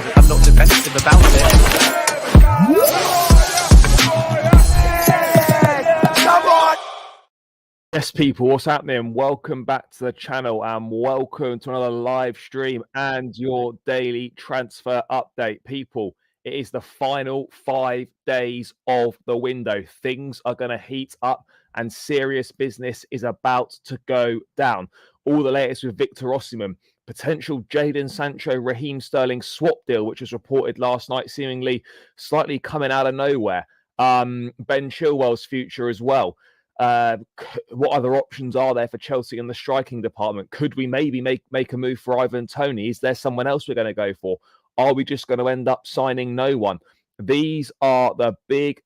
I'm not defensive about it. Yes, people, what's happening? Welcome back to the channel and welcome to another live stream and your daily transfer update. People, it is the final 5 days of the window. Things are going to heat up and serious business is about to go down. All the latest with Victor Osimhen, potential Jadon, Sancho, Raheem Sterling swap deal, which was reported last night, seemingly slightly coming out of nowhere. Ben Chilwell's future as well. What other options are there for Chelsea in the striking department? Could we maybe make a move for Ivan Toney? Is there someone else we're going to go for? Are we just going to end up signing no one? These are the big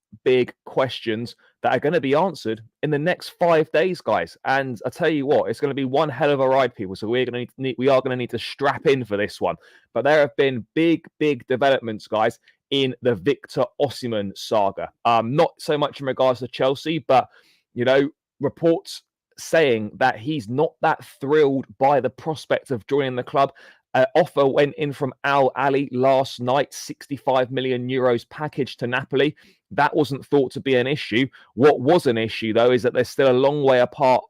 questions that are going to be answered in the next 5 days, guys. And I tell you what, it's going to be one hell of a ride, people. So we are going to need to strap in for this one. But there have been big developments, guys, in the Victor Osimhen saga. Not so much in regards to Chelsea, but you know, reports saying that he's not that thrilled by the prospect of joining the club. Offer went in from Al Ali last night, 65 million euros package to Napoli. That wasn't thought to be an issue. What was an issue, though, is that they're still a long way apart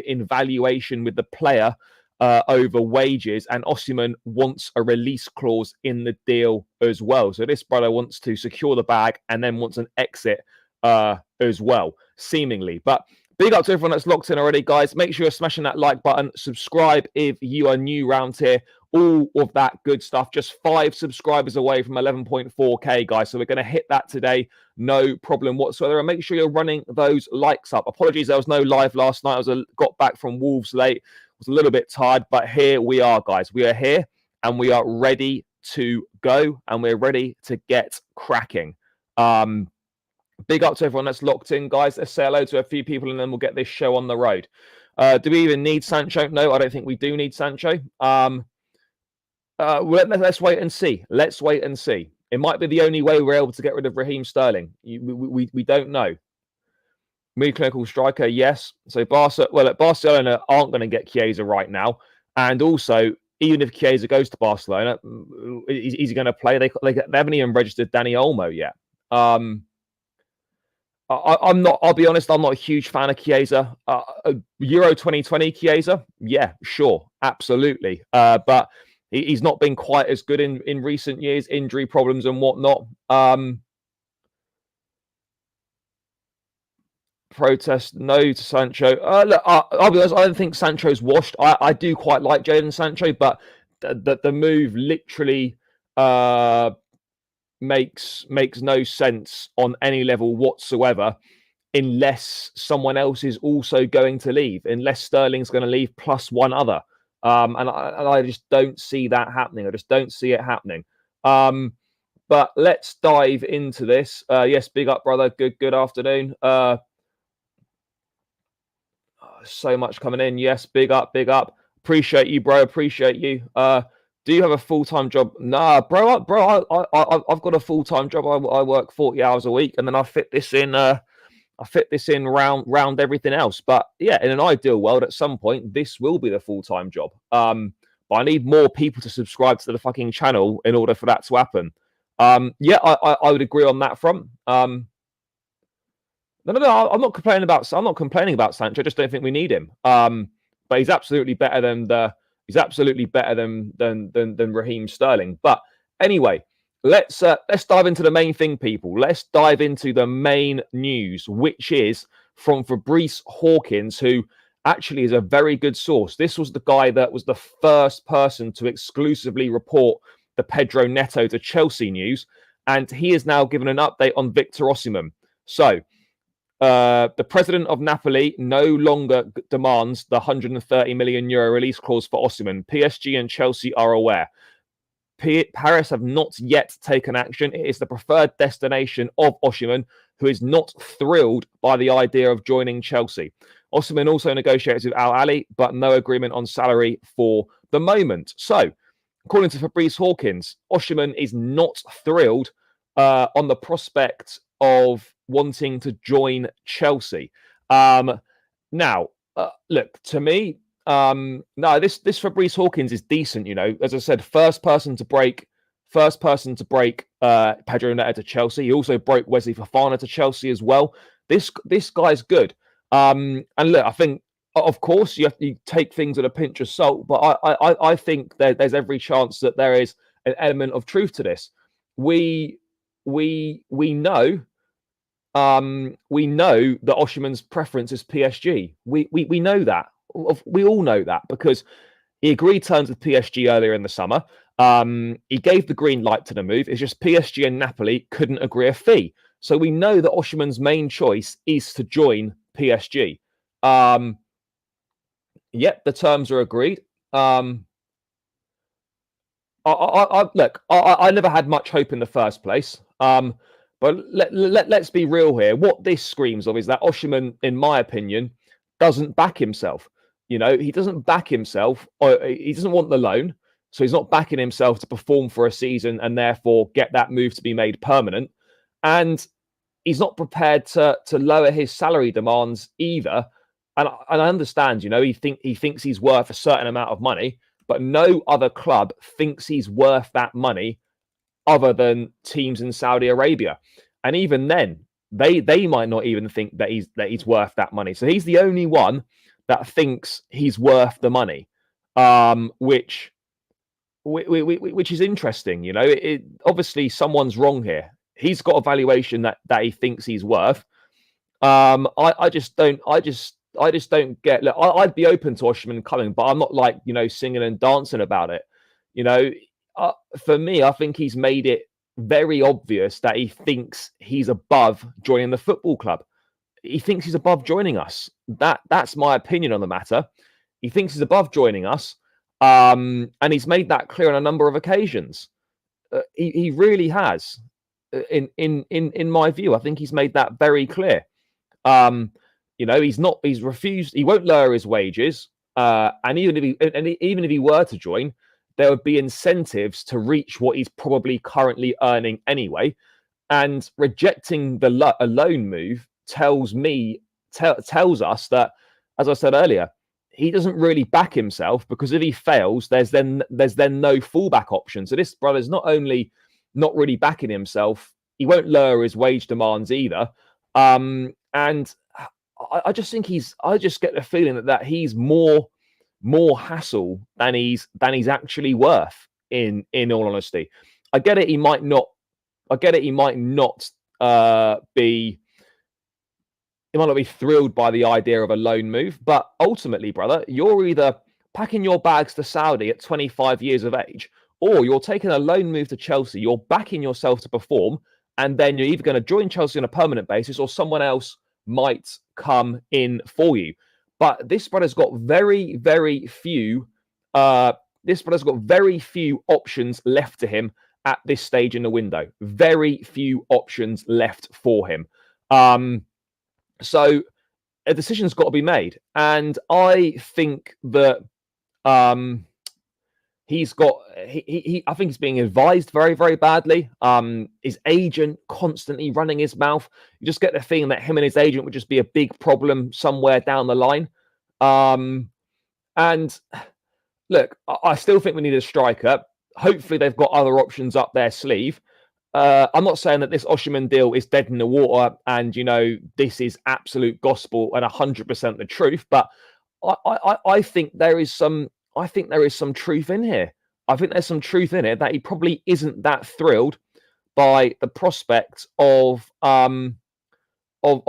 in valuation with the player over wages, and Osimhen wants a release clause in the deal as well. So this brother wants to secure the bag and then wants an exit as well, seemingly. But big up to everyone that's locked in already, guys. Make sure you're smashing that like button. Subscribe if you are new around here. All of that good stuff. Just 5 subscribers away from 11.4k, guys. So we're going to hit that today. No problem whatsoever. And make sure you're running those likes up. Apologies, there was no live last night. Got back from Wolves late. Was a little bit tired, but here we are, guys. We are here and we are ready to go and we're ready to get cracking. Big up to everyone that's locked in, guys. Let's say hello to a few people and then we'll get this show on the road. Do we even need Sancho? No, I don't think we do need Sancho. Let's wait and see. Let's wait and see. It might be the only way we're able to get rid of Raheem Sterling. We don't know. Mid-clinical striker, yes. So Barcelona aren't going to get Chiesa right now. And also, even if Chiesa goes to Barcelona, is he going to play? They haven't even registered Dani Olmo yet. I'm not. I'll be honest. I'm not a huge fan of Chiesa. Euro 2020 Chiesa, yeah, sure, absolutely. But he's not been quite as good in recent years. Injury problems and whatnot. Protest no to Sancho. Look, I'll be honest. I don't think Sancho's washed. I do quite like Jadon Sancho, but the move literally makes no sense on any level whatsoever unless someone else is also going to leave, unless Sterling's going to leave plus one other. And I just don't see that happening. I just don't see it happening. But let's dive into this. Yes, big up, brother. Good afternoon. So much coming in. Yes, big up. Appreciate you, bro. Appreciate you. Do you have a full-time job? Nah, bro. I've got a full-time job. I work 40 hours a week, and then I fit this in. Round everything else. But yeah, in an ideal world, at some point, this will be the full-time job. But I need more people to subscribe to the fucking channel in order for that to happen. Yeah, I would agree on that front. No. I'm not complaining about Sancho. I just don't think we need him. But he's absolutely better than Raheem Sterling. But anyway, let's dive into the main thing, people. Let's dive into the main news, which is from Fabrice Hawkins, who actually is a very good source. This was the guy that was the first person to exclusively report the Pedro Neto to Chelsea news, and he is now given an update on Victor Osimhen. So the president of Napoli no longer demands the 130 million euro release clause for Osimhen. PSG and Chelsea are aware. Paris have not yet taken action. It is the preferred destination of Osimhen, who is not thrilled by the idea of joining Chelsea. Osimhen also negotiates with Al Ali, but no agreement on salary for the moment. So, according to Fabrice Hawkins, Osimhen is not thrilled on the prospect of wanting to join Chelsea. Now, look, to me, no, this Fabrice Hawkins is decent. You know, as I said, first person to break first person to break Pedro Neto to Chelsea. He also broke Wesley Fofana to Chelsea as well. This guy's good. And look, I think, of course, you have to take things with a pinch of salt, but I think there's every chance that there is an element of truth to this. We know that Osimhen's preference is PSG. We know that. We all know that because he agreed terms with PSG earlier in the summer. He gave the green light to the move. It's just PSG and Napoli couldn't agree a fee. So we know that Osimhen's main choice is to join PSG. Yep, the terms are agreed. Look, I never had much hope in the first place. But let's be real here. What this screams of is that Osimhen, in my opinion, doesn't back himself. He doesn't back himself. Or he doesn't want the loan. So he's not backing himself to perform for a season and therefore get that move to be made permanent. And he's not prepared to lower his salary demands either. And I understand, he thinks he's worth a certain amount of money, but no other club thinks he's worth that money other than teams in Saudi Arabia. And even then, they might not even think that he's worth that money. So he's the only one that thinks he's worth the money, which is interesting. Obviously someone's wrong here. He's got a valuation that he thinks he's worth. I just don't get. Look, I'd be open to Osimhen coming, but I'm not like singing and dancing about it. For me, I think he's made it very obvious that he thinks he's above joining the football club. He thinks he's above joining us. That's my opinion on the matter. He thinks he's above joining us, and he's made that clear on a number of occasions. He really has. In my view, I think he's made that very clear. He's refused. He won't lower his wages. And even if he were to join, there would be incentives to reach what he's probably currently earning anyway. And rejecting a loan move tells us that, as I said earlier, he doesn't really back himself, because if he fails, there's then no fallback option. So this brother's not only not really backing himself, he won't lower his wage demands either. And I just think I just get the feeling that he's more hassle than he's actually worth. In all honesty, I get it. He might not be thrilled by the idea of a loan move, but ultimately, brother, you're either packing your bags to Saudi at 25 years of age, or you're taking a loan move to Chelsea. You're backing yourself to perform, and then you're either going to join Chelsea on a permanent basis, or someone else might come in for you. But this brother's got very, very few. This brother's got very few options left to him at this stage in the window. Very few options left for him. So a decision's got to be made, and I think that I think he's being advised very, very badly. His agent constantly running his mouth. You just get the feeling that him and his agent would just be a big problem somewhere down the line. And look, I still think we need a striker. Hopefully they've got other options up their sleeve. I'm not saying that this Osimhen deal is dead in the water and, this is absolute gospel and 100% the truth, but I think there is some truth in here. I think there's some truth in it that he probably isn't that thrilled by the prospect of winning, of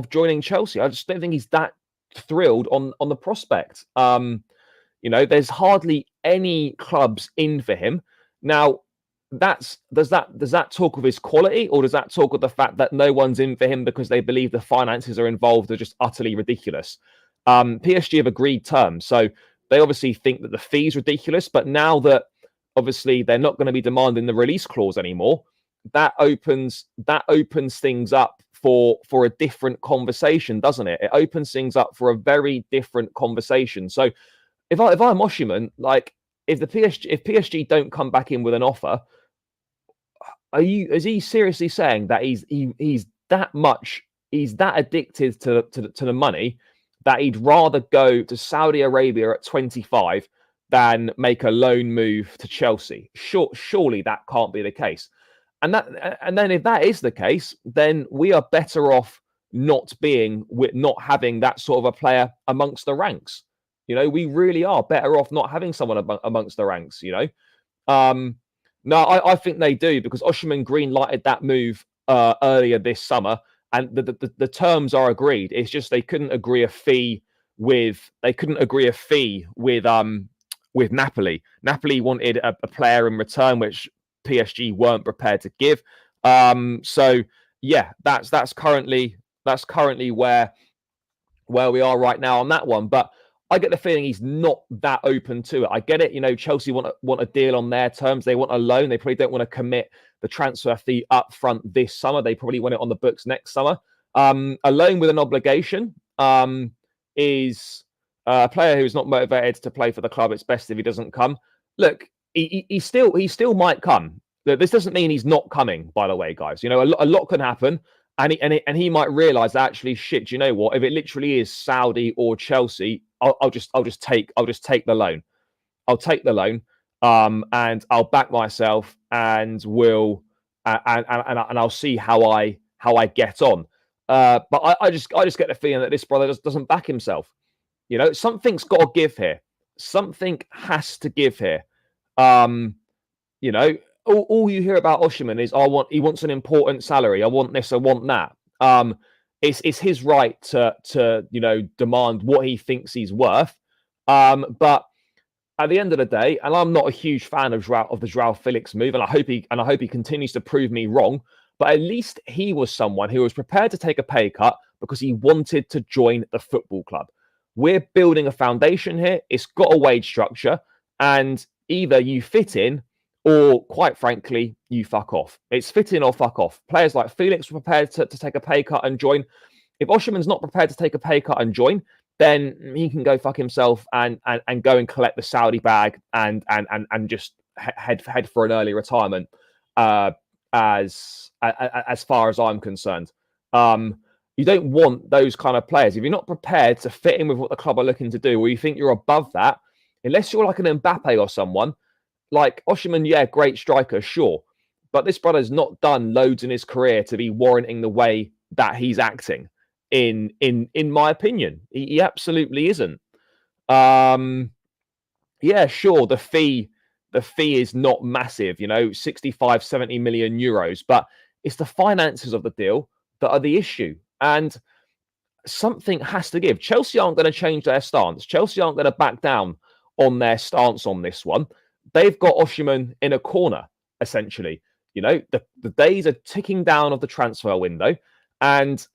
joining Chelsea. I just don't think he's that thrilled on the prospect. There's hardly any clubs in for him. Now, does that talk of his quality, or does that talk of the fact that no one's in for him because they believe the finances are involved are just utterly ridiculous? PSG have agreed terms, so they obviously think that the fee's ridiculous. But now that obviously they're not going to be demanding the release clause anymore, that opens things up for a different conversation, doesn't it? It opens things up for a very different conversation. So if I'm Osimhen, like if PSG don't come back in with an offer, is he seriously saying that he's that addicted to the money that he'd rather go to Saudi Arabia at 25 than make a loan move to Chelsea. Surely that can't be the case. And then if that is the case, then we are better off not having that sort of a player amongst the ranks. We really are better off not having someone amongst the ranks. No, I think they do, because Osimhen green lighted that move earlier this summer, and the terms are agreed. It's just they couldn't agree a fee with Napoli. Napoli wanted a player in return, which PSG weren't prepared to give. So yeah, that's currently where we are right now on that one. But I get the feeling he's not that open to it. I get it. Chelsea want a deal on their terms. They want a loan. They probably don't want to commit the transfer fee up front this summer. They probably want it on the books next summer. A loan with an obligation is a player who's not motivated to play for the club. It's best if he doesn't come. Look, he still might come. This doesn't mean he's not coming, by the way, guys. A lot can happen. And he might realize, actually, shit, you know what? If it literally is Saudi or Chelsea, I'll just take the loan. I'll take the loan, and I'll back myself, and I'll see how I get on. But I just get the feeling that this brother doesn't back himself. Something's got to give here. Something has to give here. All you hear about Osimhen is, he wants an important salary. I want this, I want that. It's his right to demand what he thinks he's worth. But at the end of the day, and I'm not a huge fan of the Joao Felix move, and I hope he continues to prove me wrong. But at least he was someone who was prepared to take a pay cut because he wanted to join the football club. We're building a foundation here. It's got a wage structure, and either you fit in, or quite frankly, you fuck off. It's fit in or fuck off. Players like Felix were prepared to take a pay cut and join. If Osimhen's not prepared to take a pay cut and join, then he can go fuck himself and go and collect the Saudi bag and just head for an early retirement. As far as I'm concerned, you don't want those kind of players. If you're not prepared to fit in with what the club are looking to do, or you think you're above that, unless you're like an Mbappe or someone. Like Osimhen, yeah, great striker, sure. But this brother's not done loads in his career to be warranting the way that he's acting, in my opinion. He absolutely isn't. Yeah, sure, the fee is not massive, 65, 70 million euros, but it's the finances of the deal that are the issue. And something has to give. Chelsea aren't going to change their stance. Chelsea aren't going to back down on their stance on this one. They've got Osimhen in a corner, essentially. The days are ticking down of the transfer window, and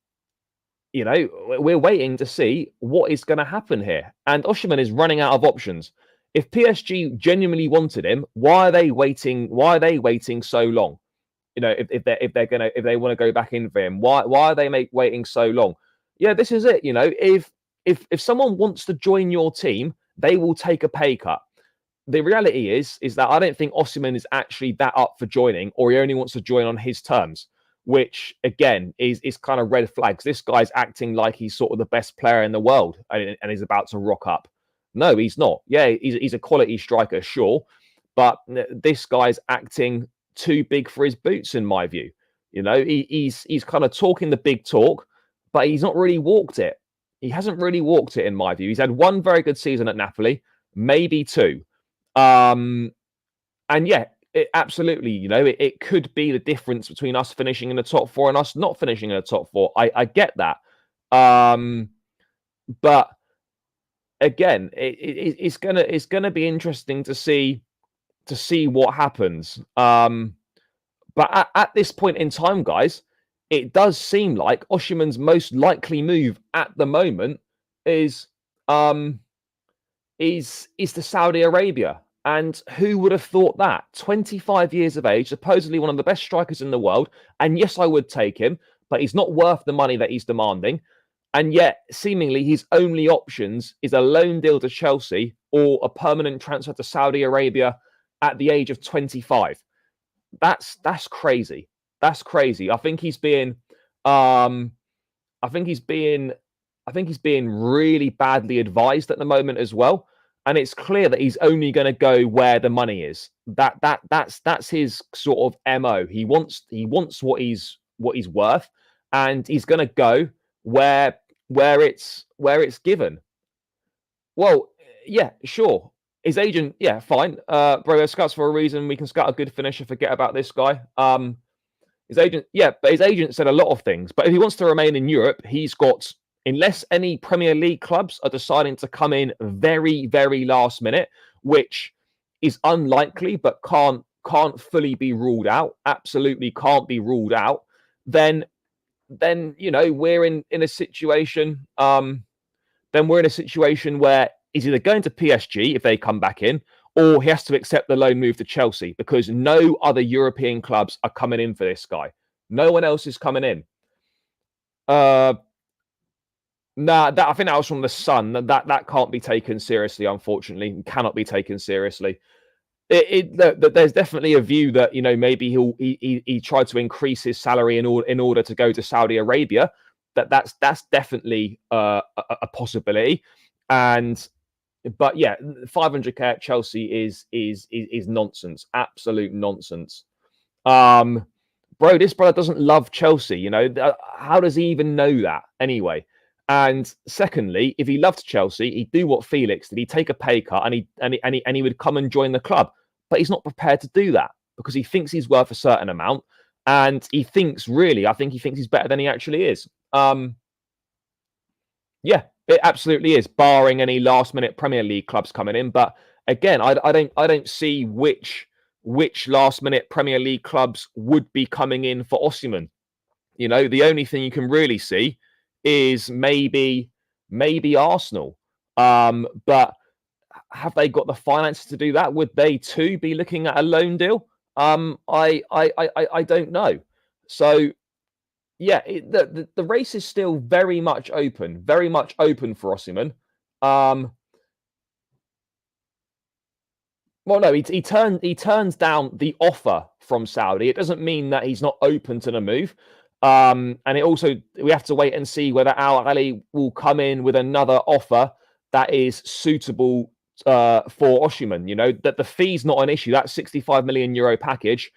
we're waiting to see what is going to happen here. And Osimhen is running out of options. If PSG genuinely wanted him, why are they waiting? Why are they waiting so long? If they want to go back in for him, why are they waiting so long? Yeah, this is it. If someone wants to join your team, they will take a pay cut. The reality is that I don't think Osimhen is actually that up for joining, or he only wants to join on his terms, which again is kind of red flags. This guy's acting like he's sort of the best player in the world and is about to rock up. No, he's not. Yeah, he's a quality striker, sure, but this guy's acting too big for his boots, in my view. He's kind of talking the big talk, but he's not really walked it. He hasn't really walked it, in my view. He's had one very good season at Napoli, maybe two. And yeah, absolutely, it could be the difference between us finishing in the top four and us not finishing in the top four. I get that. But again, it's gonna be interesting to see what happens. But at this point in time, guys, it does seem like Osimhen's most likely move at the moment is to Saudi Arabia. And who would have thought that? 25 years of age, supposedly one of the best strikers in the world. And yes, I would take him, but he's not worth the money that he's demanding. And yet, seemingly, his only options is a loan deal to Chelsea or a permanent transfer to Saudi Arabia at the age of 25. That's crazy. That's crazy. I think he's being really badly advised at the moment as well. and it's clear that he's only going to go where the money is. That's his sort of MO. He wants what he's worth, and he's going to go where it's given. Well, yeah, sure. His agent, yeah, fine. Bro, scouts for a reason. We can scout a good finisher. Forget about this guy. His agent, yeah, but his agent said a lot of things. But if he wants to remain in Europe, he's got, unless any Premier League clubs are deciding to come in very, very last minute, which is unlikely, but can't fully be ruled out. Absolutely can't be ruled out. Then we're in a situation. Then we're in a situation where he's either going to PSG if they come back in, or he has to accept the loan move to Chelsea, because no other European clubs are coming in for this guy. No one else is coming in. I think that was from the Sun. That can't be taken seriously, unfortunately. It cannot be taken seriously. There's definitely a view that maybe he tried to increase his salary in order to go to Saudi Arabia. That's definitely a possibility. But yeah, 500k at Chelsea is nonsense, absolute nonsense. Bro, this brother doesn't love Chelsea. How does he even know that anyway? And secondly, if he loved Chelsea, he'd do what Felix did. He'd take a pay cut and he would come and join the club. But he's not prepared to do that because he thinks he's worth a certain amount, and I think he thinks he's better than he actually is. Yeah, it absolutely is, barring any last-minute Premier League clubs coming in. But again, I don't see which last-minute Premier League clubs would be coming in for Osimhen. The only thing you can really see is maybe Arsenal. But have they got the finances to do that? Would they too be looking at a loan deal? I don't know. So yeah, the race is still very much open for Osimhen. Well, no, he turns down the offer from Saudi. It doesn't mean that he's not open to the move. And it also, we have to wait and see whether Al Ahly will come in with another offer that is suitable for Osimhen. That the fee's not an issue. That 65 million euro package,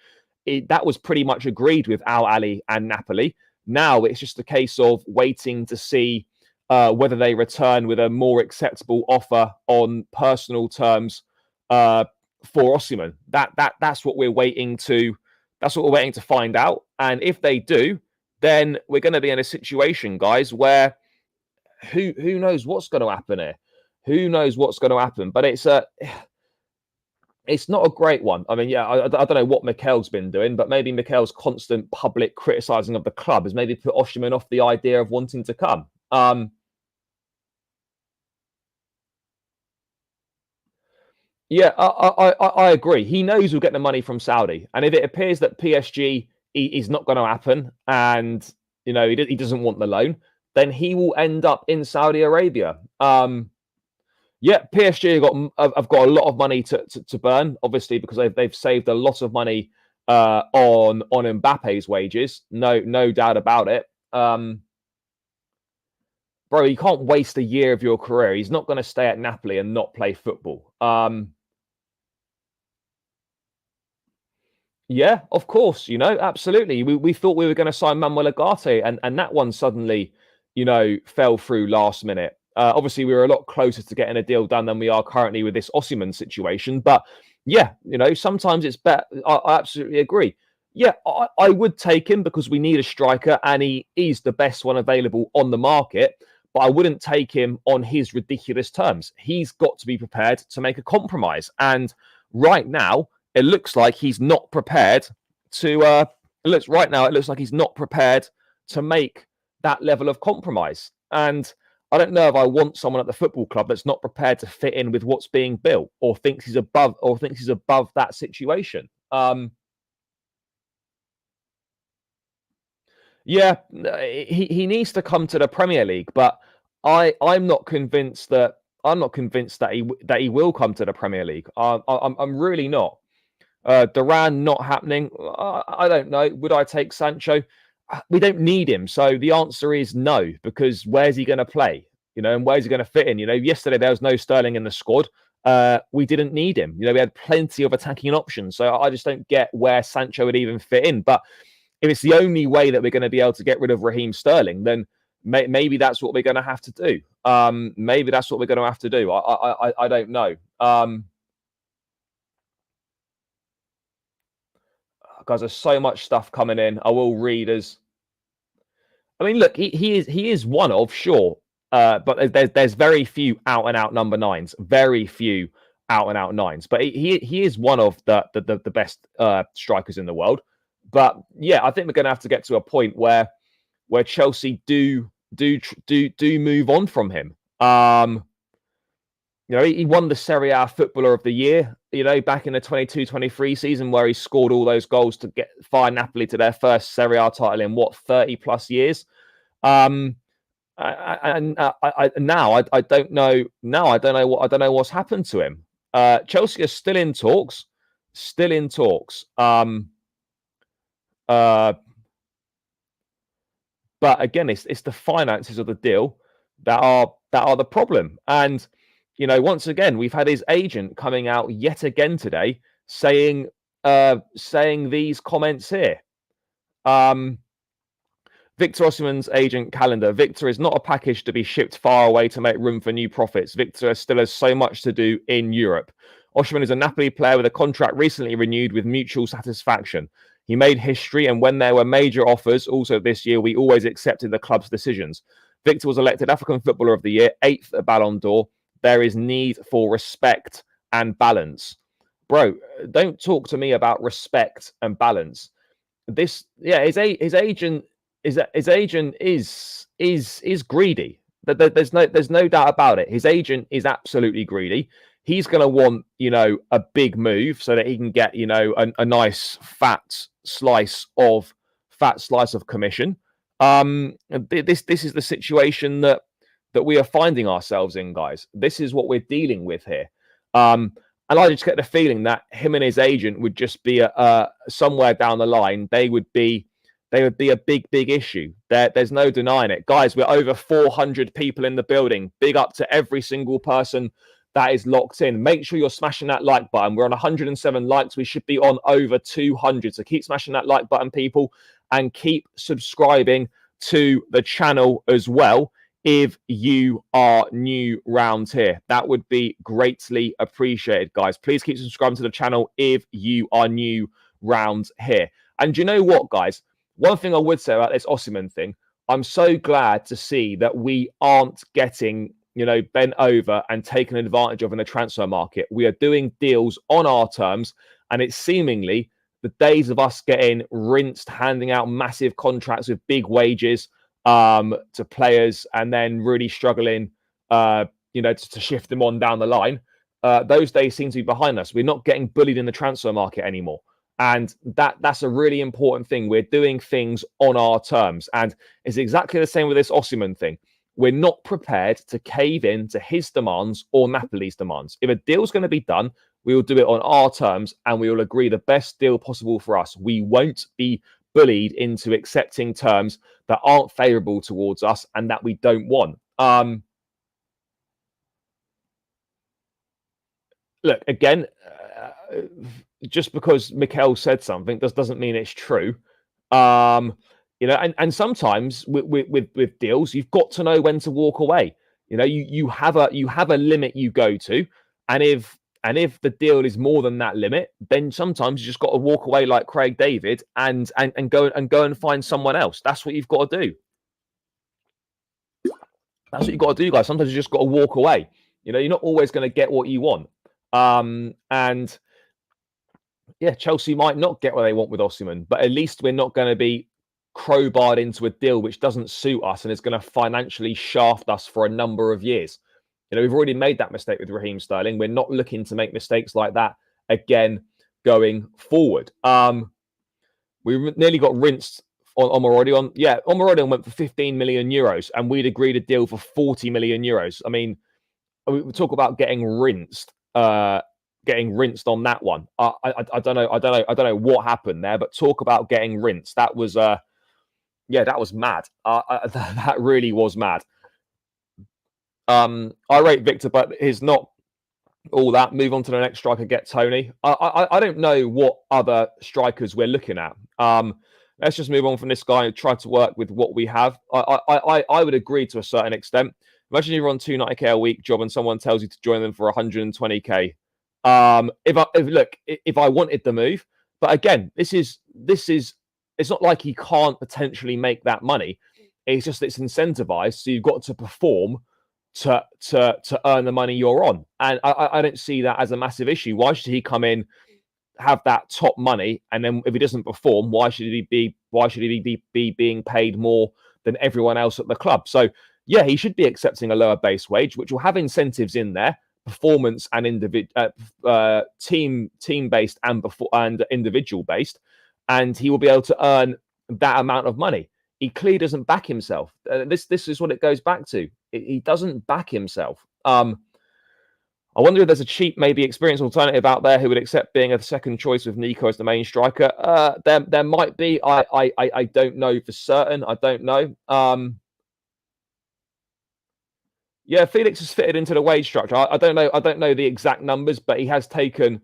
that was pretty much agreed with Al Ahly and Napoli. Now it's just a case of waiting to see whether they return with a more acceptable offer on personal terms for Osimhen. That's what we're waiting to. That's what we're waiting to find out. And if they do, then we're going to be in a situation, guys, where who knows what's going to happen here? Who knows what's going to happen? But it's not a great one. I mean, yeah, I don't know what Mikel's been doing, but maybe Mikel's constant public criticising of the club has maybe put Osimhen off the idea of wanting to come. Yeah, I agree. He knows he'll get the money from Saudi, and if it appears that PSG is not going to happen, and he doesn't want the loan, then he will end up in Saudi Arabia. Yeah, PSG have got a lot of money to burn, obviously, because they've saved a lot of money on Mbappe's wages. No doubt about it. Bro, you can't waste a year of your career. He's not going to stay at Napoli and not play football. Yeah, of course, absolutely. We thought we were going to sign Manuel Ugarte, and that one suddenly, fell through last minute. Obviously, we were a lot closer to getting a deal done than we are currently with this Osimhen situation. But yeah, sometimes it's better. I absolutely agree. Yeah, I would take him because we need a striker, and he is the best one available on the market. But I wouldn't take him on his ridiculous terms. He's got to be prepared to make a compromise. And right now, it looks like he's not prepared to. It looks like he's not prepared to make that level of compromise. And I don't know if I want someone at the football club that's not prepared to fit in with what's being built, or thinks he's above that situation. Yeah, he needs to come to the Premier League, but I'm not convinced that he will come to the Premier League. I'm really not. Duran not happening. I don't know. Would I take Sancho? We don't need him, so the answer is no. Because where's he going to play? And where's he going to fit in? Yesterday there was no Sterling in the squad. we didn't need him. We had plenty of attacking options. So I just don't get where Sancho would even fit in. But if it's the only way that we're going to be able to get rid of Raheem Sterling, then maybe that's what we're going to have to do. Maybe that's what we're going to have to do. I don't know. Guys, there's so much stuff coming in. I will read as. I mean, look, he is one of, sure, but there's very few out and out number nines. Very few out and out nines. But he is one of the best strikers in the world. But yeah, I think we're going to have to get to a point where Chelsea do move on from him. He won the Serie A Footballer of the Year, back in the 22-23 season, where he scored all those goals to fire Napoli to their first Serie A title in 30 plus years. Now I don't know. Now I don't know what's happened to him. Chelsea are still in talks. But again, it's the finances of the deal that are the problem. And once again, we've had his agent coming out yet again today saying these comments here. Victor Osimhen's agent calendar. Victor is not a package to be shipped far away to make room for new profits. Victor still has so much to do in Europe. Osimhen is a Napoli player with a contract recently renewed with mutual satisfaction. He made history, and when there were major offers, also this year, we always accepted the club's decisions. Victor was elected African Footballer of the Year, 8th at Ballon d'Or. There is need for respect and balance. Bro, don't talk to me about respect and balance. His agent is greedy. There's no doubt about it. His agent is absolutely greedy. He's going to want, a big move so that he can get, a nice fat slice of commission. This is the situation that we are finding ourselves in, guys. This is what we're dealing with here. And I just get the feeling that him and his agent would just be somewhere down the line. They would be a big issue. There's no denying it. Guys, we're over 400 people in the building. Big up to every single person that is locked in. Make sure you're smashing that like button. We're on 107 likes. We should be on over 200. So keep smashing that like button, people, and keep subscribing to the channel as well if you are new round here. That would be greatly appreciated, guys. Please keep subscribing to the channel if you are new round here. And you know what, guys? One thing I would say about this Osimhen thing, I'm so glad to see that we aren't getting, bent over and taken advantage of in the transfer market. We are doing deals on our terms, and it's seemingly the days of us getting rinsed, handing out massive contracts with big wages to players and then really struggling, to shift them on down the line. Those days seem to be behind us. We're not getting bullied in the transfer market anymore. And that's a really important thing. We're doing things on our terms. And it's exactly the same with this Osimhen thing. We're not prepared to cave in to his demands or Napoli's demands. If a deal's going to be done, we will do it on our terms and we will agree the best deal possible for us. We won't be bullied into accepting terms that aren't favourable towards us and that we don't want. Look, again, just because Mikel said something doesn't mean it's true. And sometimes with deals, you've got to know when to walk away. You have a limit you go to, and if the deal is more than that limit, then sometimes you just got to walk away like Craig David and go and find someone else. That's what you've got to do. That's what you've got to do, guys. Sometimes you just got to walk away. You're not always going to get what you want. And yeah, Chelsea might not get what they want with Osimhen, but at least we're not going to be crowbarred into a deal which doesn't suit us and is going to financially shaft us for a number of years. We've already made that mistake with Raheem Sterling. We're not looking to make mistakes like that again going forward. We nearly got rinsed on Omorodion. Yeah, Omorodion went for 15 million euros and we'd agreed a deal for 40 million euros. I mean, we talk about getting rinsed. Getting rinsed on that one. I don't know what happened there, but talk about getting rinsed. That was that was mad. That really was mad. I rate Victor, but he's not all that. Move on to the next striker. Get Tony. I don't know what other strikers we're looking at. Let's just move on from this guy and try to work with what we have. I would agree to a certain extent. Imagine you're on 290k a week job and someone tells you to join them for 120k. If I wanted the move, but again, this is it's not like he can't potentially make that money. It's just it's incentivized, so you've got to perform to earn the money you're on, and I don't see that as a massive issue. Why should he come in, have that top money, and then if he doesn't perform, why should he be being paid more than everyone else at the club? So yeah, he should be accepting a lower base wage, which will have incentives in there, performance and team based and individual based, and he will be able to earn that amount of money. He clearly doesn't back himself. This is what it goes back to. He doesn't back himself. I wonder if there's a cheap, maybe experienced alternative out there who would accept being a second choice with Nico as the main striker. There might be. I don't know for certain. I don't know. Yeah, Felix has fitted into the wage structure. I don't know. I don't know the exact numbers, but he has taken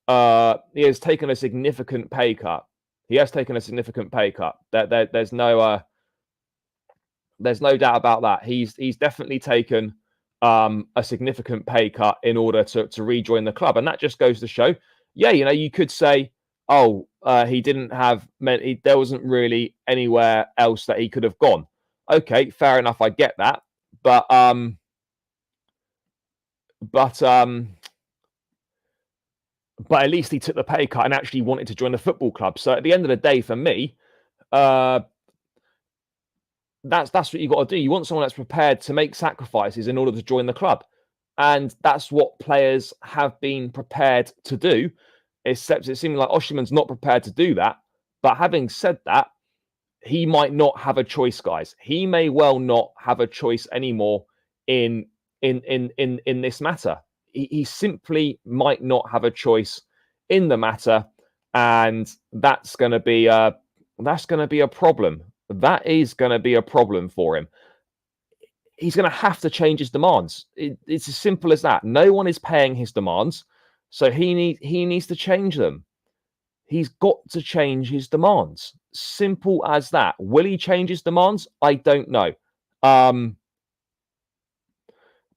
a significant pay cut. He has taken a significant pay cut. There's no doubt about that. He's definitely taken a significant pay cut in order to rejoin the club, and that just goes to show. Yeah, you could say, he didn't have. There wasn't really anywhere else that he could have gone. Okay, fair enough. I get that, but at least he took the pay cut and actually wanted to join the football club. So at the end of the day, for me, that's what you got to do. You want someone that's prepared to make sacrifices in order to join the club, and that's what players have been prepared to do. Except it seems like Osimhen's not prepared to do that. But having said that, he might not have a choice, guys. He may well not have a choice anymore in this matter. He simply might not have a choice in the matter, and that's going to be a problem. That is going to be a problem for him. He's going to have to change his demands. It's as simple as that. No one is paying his demands, so he needs to change them. He's got to change his demands. Simple as that. Will he change his demands? I don't know.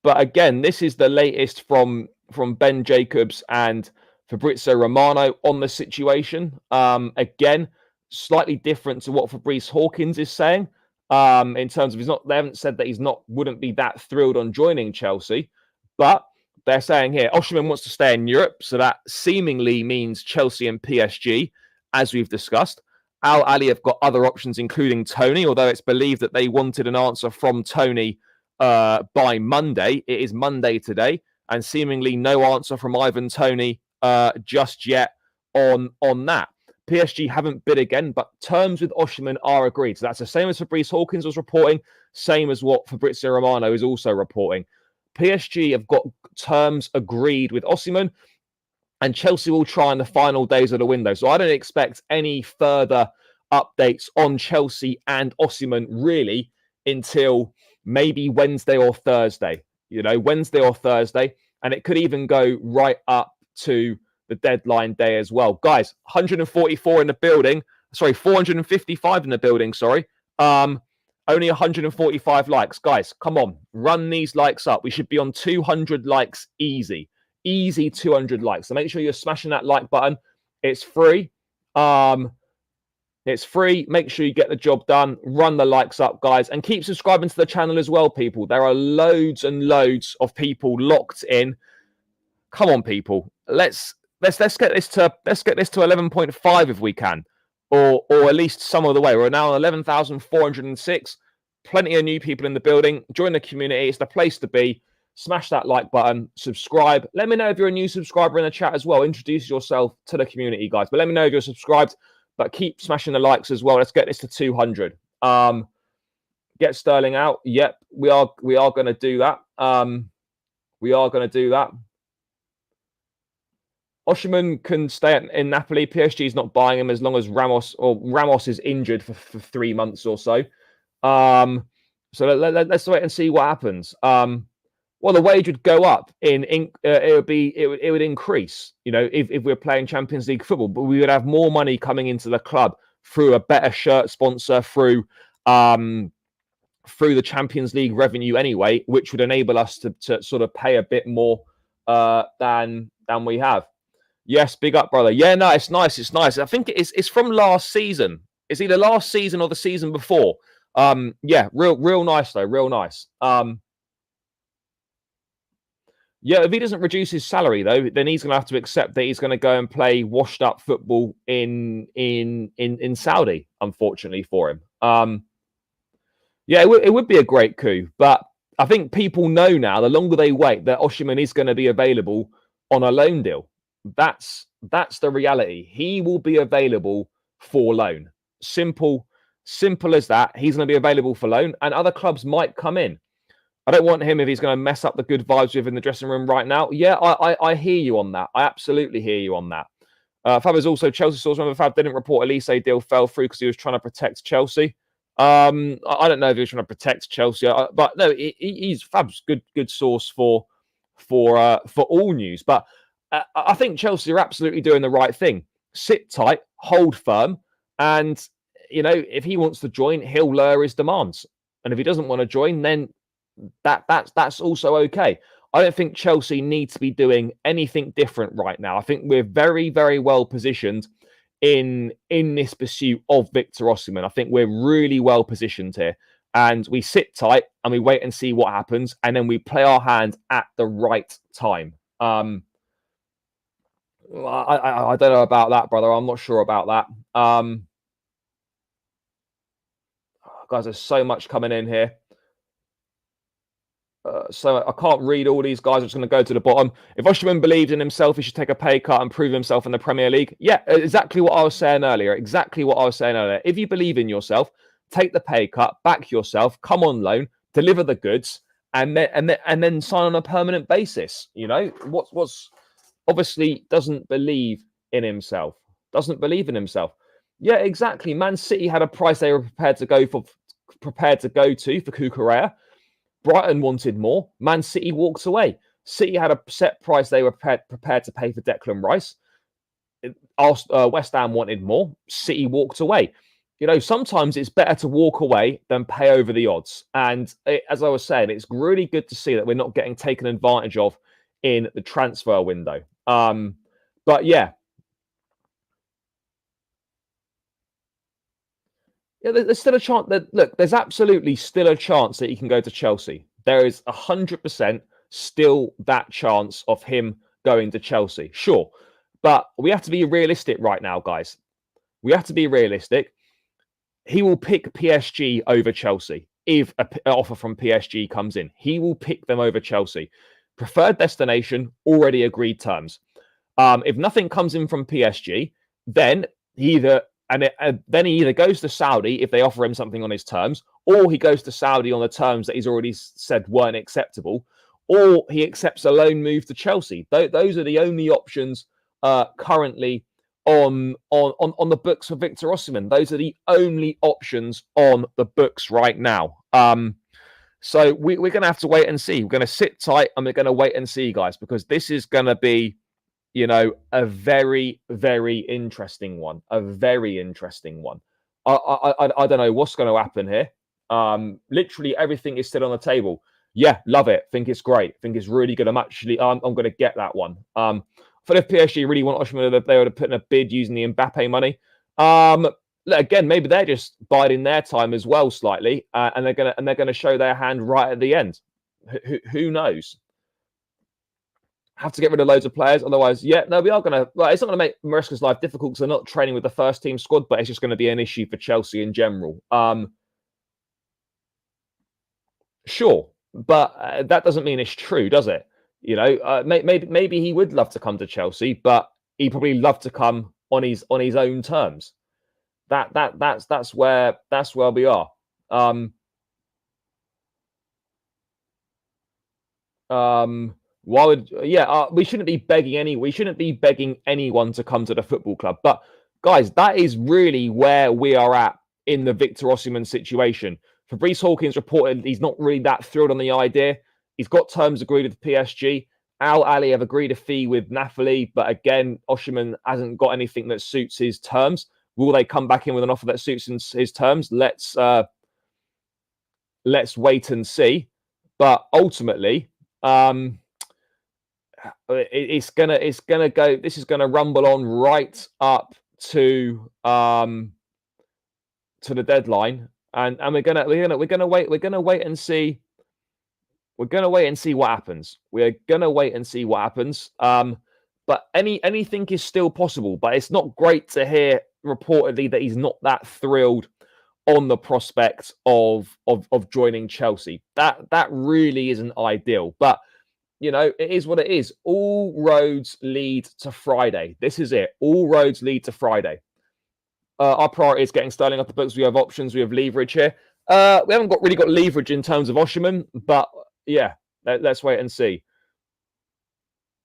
But again, this is the latest from Ben Jacobs and Fabrizio Romano on the situation. Again, slightly different to what Fabrice Hawkins is saying. In terms of they haven't said that wouldn't be that thrilled on joining Chelsea, but they're saying here Osimhen wants to stay in Europe, so that seemingly means Chelsea and PSG, as we've discussed. Al Ali have got other options, including Tony, although it's believed that they wanted an answer from Tony by Monday. It is Monday today, and seemingly no answer from Ivan Toney just yet on that. PSG haven't bid again, but terms with Osimhen are agreed. So that's the same as Fabrice Hawkins was reporting, same as what Fabrizio Romano is also reporting. PSG have got terms agreed with Osimhen, and Chelsea will try in the final days of the window. So I don't expect any further updates on Chelsea and Osimhen really until maybe Wednesday or Thursday. Wednesday or Thursday, and it could even go right up to the deadline day as well. Guys, 144 in the building. Sorry, 455 in the building. Sorry. Only 145 likes. Guys, come on. Run these likes up. We should be on 200 likes easy. Easy 200 likes. So make sure you're smashing that like button. It's free. It's free. Make sure you get the job done. Run the likes up, guys. And keep subscribing to the channel as well, people. There are loads and loads of people locked in. Come on, people. Let's get this to 11.5 if we can. Or at least some of the way. We're now on 11,406. Plenty of new people in the building. Join the community. It's the place to be. Smash that like button. Subscribe. Let me know if you're a new subscriber in the chat as well. Introduce yourself to the community, guys. But let me know if you're subscribed. But keep smashing the likes as well. Let's get this to 200. Get Sterling out. Yep, we are going to do that. We are going to do that. Osimhen can stay in Napoli. PSG is not buying him as long as Ramos is injured for 3 months or so. So let's wait and see what happens. Well, the wage would go up. It would increase. If we're playing Champions League football, but we would have more money coming into the club through a better shirt sponsor, through the Champions League revenue anyway, which would enable us to sort of pay a bit more than we have. Yes, big up, brother. Yeah, no, it's nice. It's nice. I think it's from last season. It's either last season or the season before. Yeah, real nice though. Real nice. Yeah, if he doesn't reduce his salary though, then he's going to have to accept that he's going to go and play washed up football in Saudi. Unfortunately for him. Yeah, it would be a great coup, but I think people know now, the longer they wait, that Osimhen is going to be available on a loan deal. That's the reality. He will be available for loan. Simple as that. He's going to be available for loan, and other clubs might come in. I don't want him if he's going to mess up the good vibes within the dressing room right now. Yeah, I hear you on that. I absolutely hear you on that. Fab is also Chelsea source. Remember, Fab didn't report Elise deal fell through because he was trying to protect Chelsea. I don't know if he was trying to protect Chelsea, but no, he's Fab's good source for all news. But I think Chelsea are absolutely doing the right thing. Sit tight, hold firm, and if he wants to join, he'll lower his demands. And if he doesn't want to join, then that's also okay. I don't think Chelsea need to be doing anything different right now. I think we're very, very well positioned in this pursuit of Victor Osimhen. I think we're really well positioned here, and we sit tight and we wait and see what happens, and then we play our hand at the right time. I don't know about that, brother. I'm not sure about that. Guys, there's so much coming in here. So I can't read all these guys. I'm just going to go to the bottom. If Osimhen believes in himself, he should take a pay cut and prove himself in the Premier League. Yeah, exactly what I was saying earlier. If you believe in yourself, take the pay cut, back yourself, come on loan, deliver the goods, and then sign on a permanent basis. What's obviously doesn't believe in himself. Yeah, exactly. Man City had a price they were prepared to go to for Cucurella. Brighton wanted more. Man City walks away. City had a set price they were prepared to pay for Declan Rice. West Ham wanted more. City walked away. Sometimes it's better to walk away than pay over the odds. And as I was saying, it's really good to see that we're not getting taken advantage of in the transfer window. But yeah. Yeah, there's still a chance that there's absolutely still a chance that he can go to Chelsea. There is 100% still that chance of him going to Chelsea. Sure. But we have to be realistic right now, guys. We have to be realistic. He will pick PSG over Chelsea. If an offer from PSG comes in, he will pick them over Chelsea. Preferred destination, already agreed terms. If nothing comes in from PSG, then then he either goes to Saudi if they offer him something on his terms, or he goes to Saudi on the terms that he's already said weren't acceptable, or he accepts a loan move to Chelsea. Those are the only options currently on the books for Victor Osimhen. Those are the only options on the books right now. So we're going to have to wait and see. We're going to sit tight and we're going to wait and see, guys, because this is going to be a very, very interesting one. I don't know what's going to happen here. Literally everything is still on the table. Yeah, love it. Think it's great. Think it's really good. I'm going to get that one. For if PSG really want Osimhen, they would have put in a bid using the Mbappe money. Again, maybe they're just biding their time as well slightly, and they're gonna show their hand right at the end. Who knows? Have to get rid of loads of players. Otherwise, yeah, no, we are going to... Well, it's not going to make Maresca's life difficult because they're not training with the first team squad, but it's just going to be an issue for Chelsea in general. Sure, but that doesn't mean it's true, does it? Maybe he would love to come to Chelsea, but he'd probably love to come on his own terms. That's where we are. We shouldn't be begging anyone to come to the football club. But guys, that is really where we are at in the Victor Osimhen situation. Fabrice Hawkins reported he's not really that thrilled on the idea. He's got terms agreed with PSG. Al Ali have agreed a fee with Napoli, but again, Osimhen hasn't got anything that suits his terms. Will they come back in with an offer that suits his terms? Let's wait and see. But ultimately, it's gonna go. This is gonna rumble on right up to the deadline, and we're gonna wait and see. We're gonna wait and see what happens. We're gonna wait and see what happens. But anything is still possible. But it's not great to hear reportedly that he's not that thrilled on the prospect of joining Chelsea. That really isn't ideal. But you know, it is what it is. All roads lead to Friday. This is it. All roads lead to Friday. Our priority is getting Sterling off the books. We have options. We have leverage here. We haven't really got leverage in terms of Osimhen, but yeah, let's wait and see.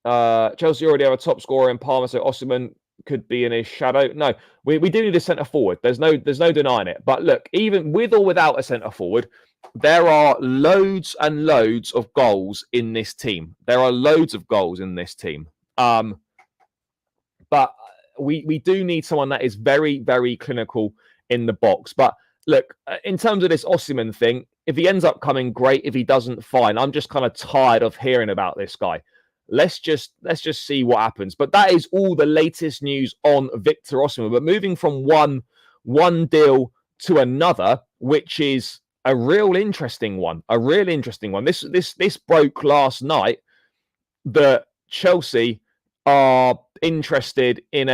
Chelsea already have a top scorer in Palmer, so Osimhen could be in his shadow. No, we do need a centre forward. There's no denying it. But look, even with or without a centre forward, there are loads and loads of goals in this team. There are loads of goals in this team. But we do need someone that is very, very clinical in the box. But look, in terms of this Osimhen thing, if he ends up coming, great. If he doesn't, fine. I'm just kind of tired of hearing about this guy. Let's just see what happens. But that is all the latest news on Victor Osimhen. But moving from one deal to another, which is a real interesting one. This broke last night that Chelsea are interested in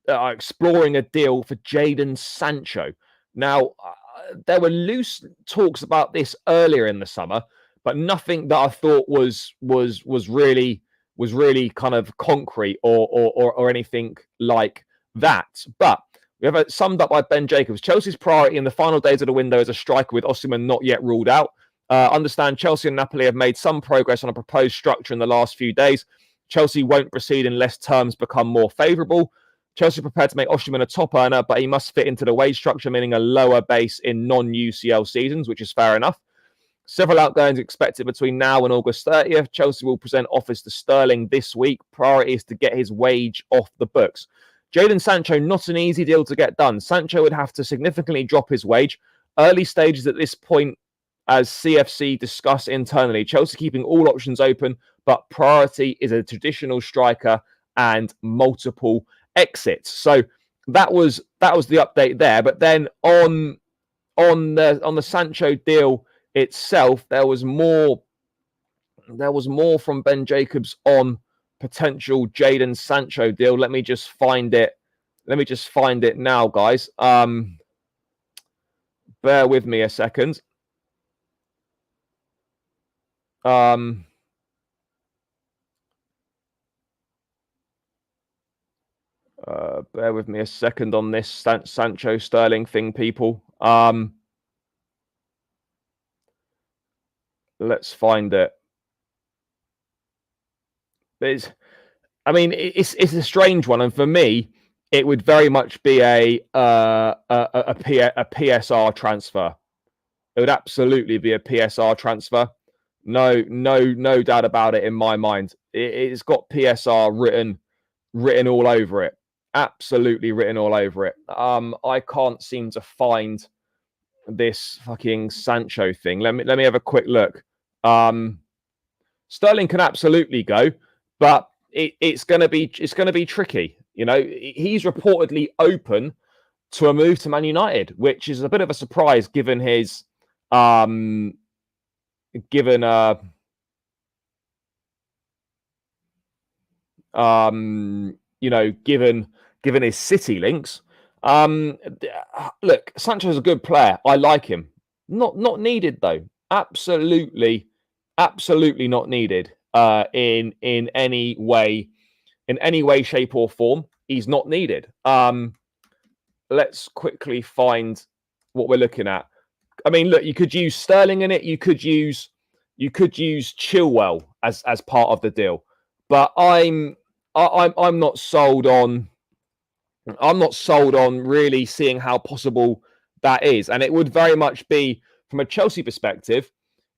exploring a deal for Jadon Sancho. Now, there were loose talks about this earlier in the summer, but nothing that I thought was really kind of concrete or anything like that. But we have it summed up by Ben Jacobs. Chelsea's priority in the final days of the window is a striker with Osimhen not yet ruled out. Understand Chelsea and Napoli have made some progress on a proposed structure in the last few days. Chelsea won't proceed unless terms become more favourable. Chelsea are prepared to make Osimhen a top earner, but he must fit into the wage structure, meaning a lower base in non-UCL seasons, which is fair enough. Several outgoings expected between now and August 30th. Chelsea will present offers to Sterling this week. Priority is to get his wage off the books. Jadon Sancho, not an easy deal to get done. Sancho would have to significantly drop his wage. Early stages at this point, as CFC discuss internally. Chelsea keeping all options open, but priority is a traditional striker and multiple exits. So that was the update there. But then on the Sancho deal itself, there was more from Ben Jacobs on potential Jadon Sancho deal. Let me just find it now, guys. Bear with me a second. Bear with me a second on this Sancho Sterling thing, people. Let's find it. It's a strange one, and for me, it would very much be a PSR transfer. It would absolutely be a PSR transfer. No doubt about it in my mind. It's got PSR written all over it. Absolutely written all over it. I can't seem to find this fucking Sancho thing. Let me have a quick look. Sterling can absolutely go, but it's gonna be tricky. You know, he's reportedly open to a move to Man United, which is a bit of a surprise given his given his City links. Look, Sancho's a good player. I like him. Not needed though. Absolutely not needed. In any way, shape, or form, he's not needed. Let's quickly find what we're looking at. I mean, look, you could use Sterling in it. You could use Chilwell as part of the deal, but I'm not sold on. I'm not sold on really seeing how possible that is, and it would very much be from a Chelsea perspective.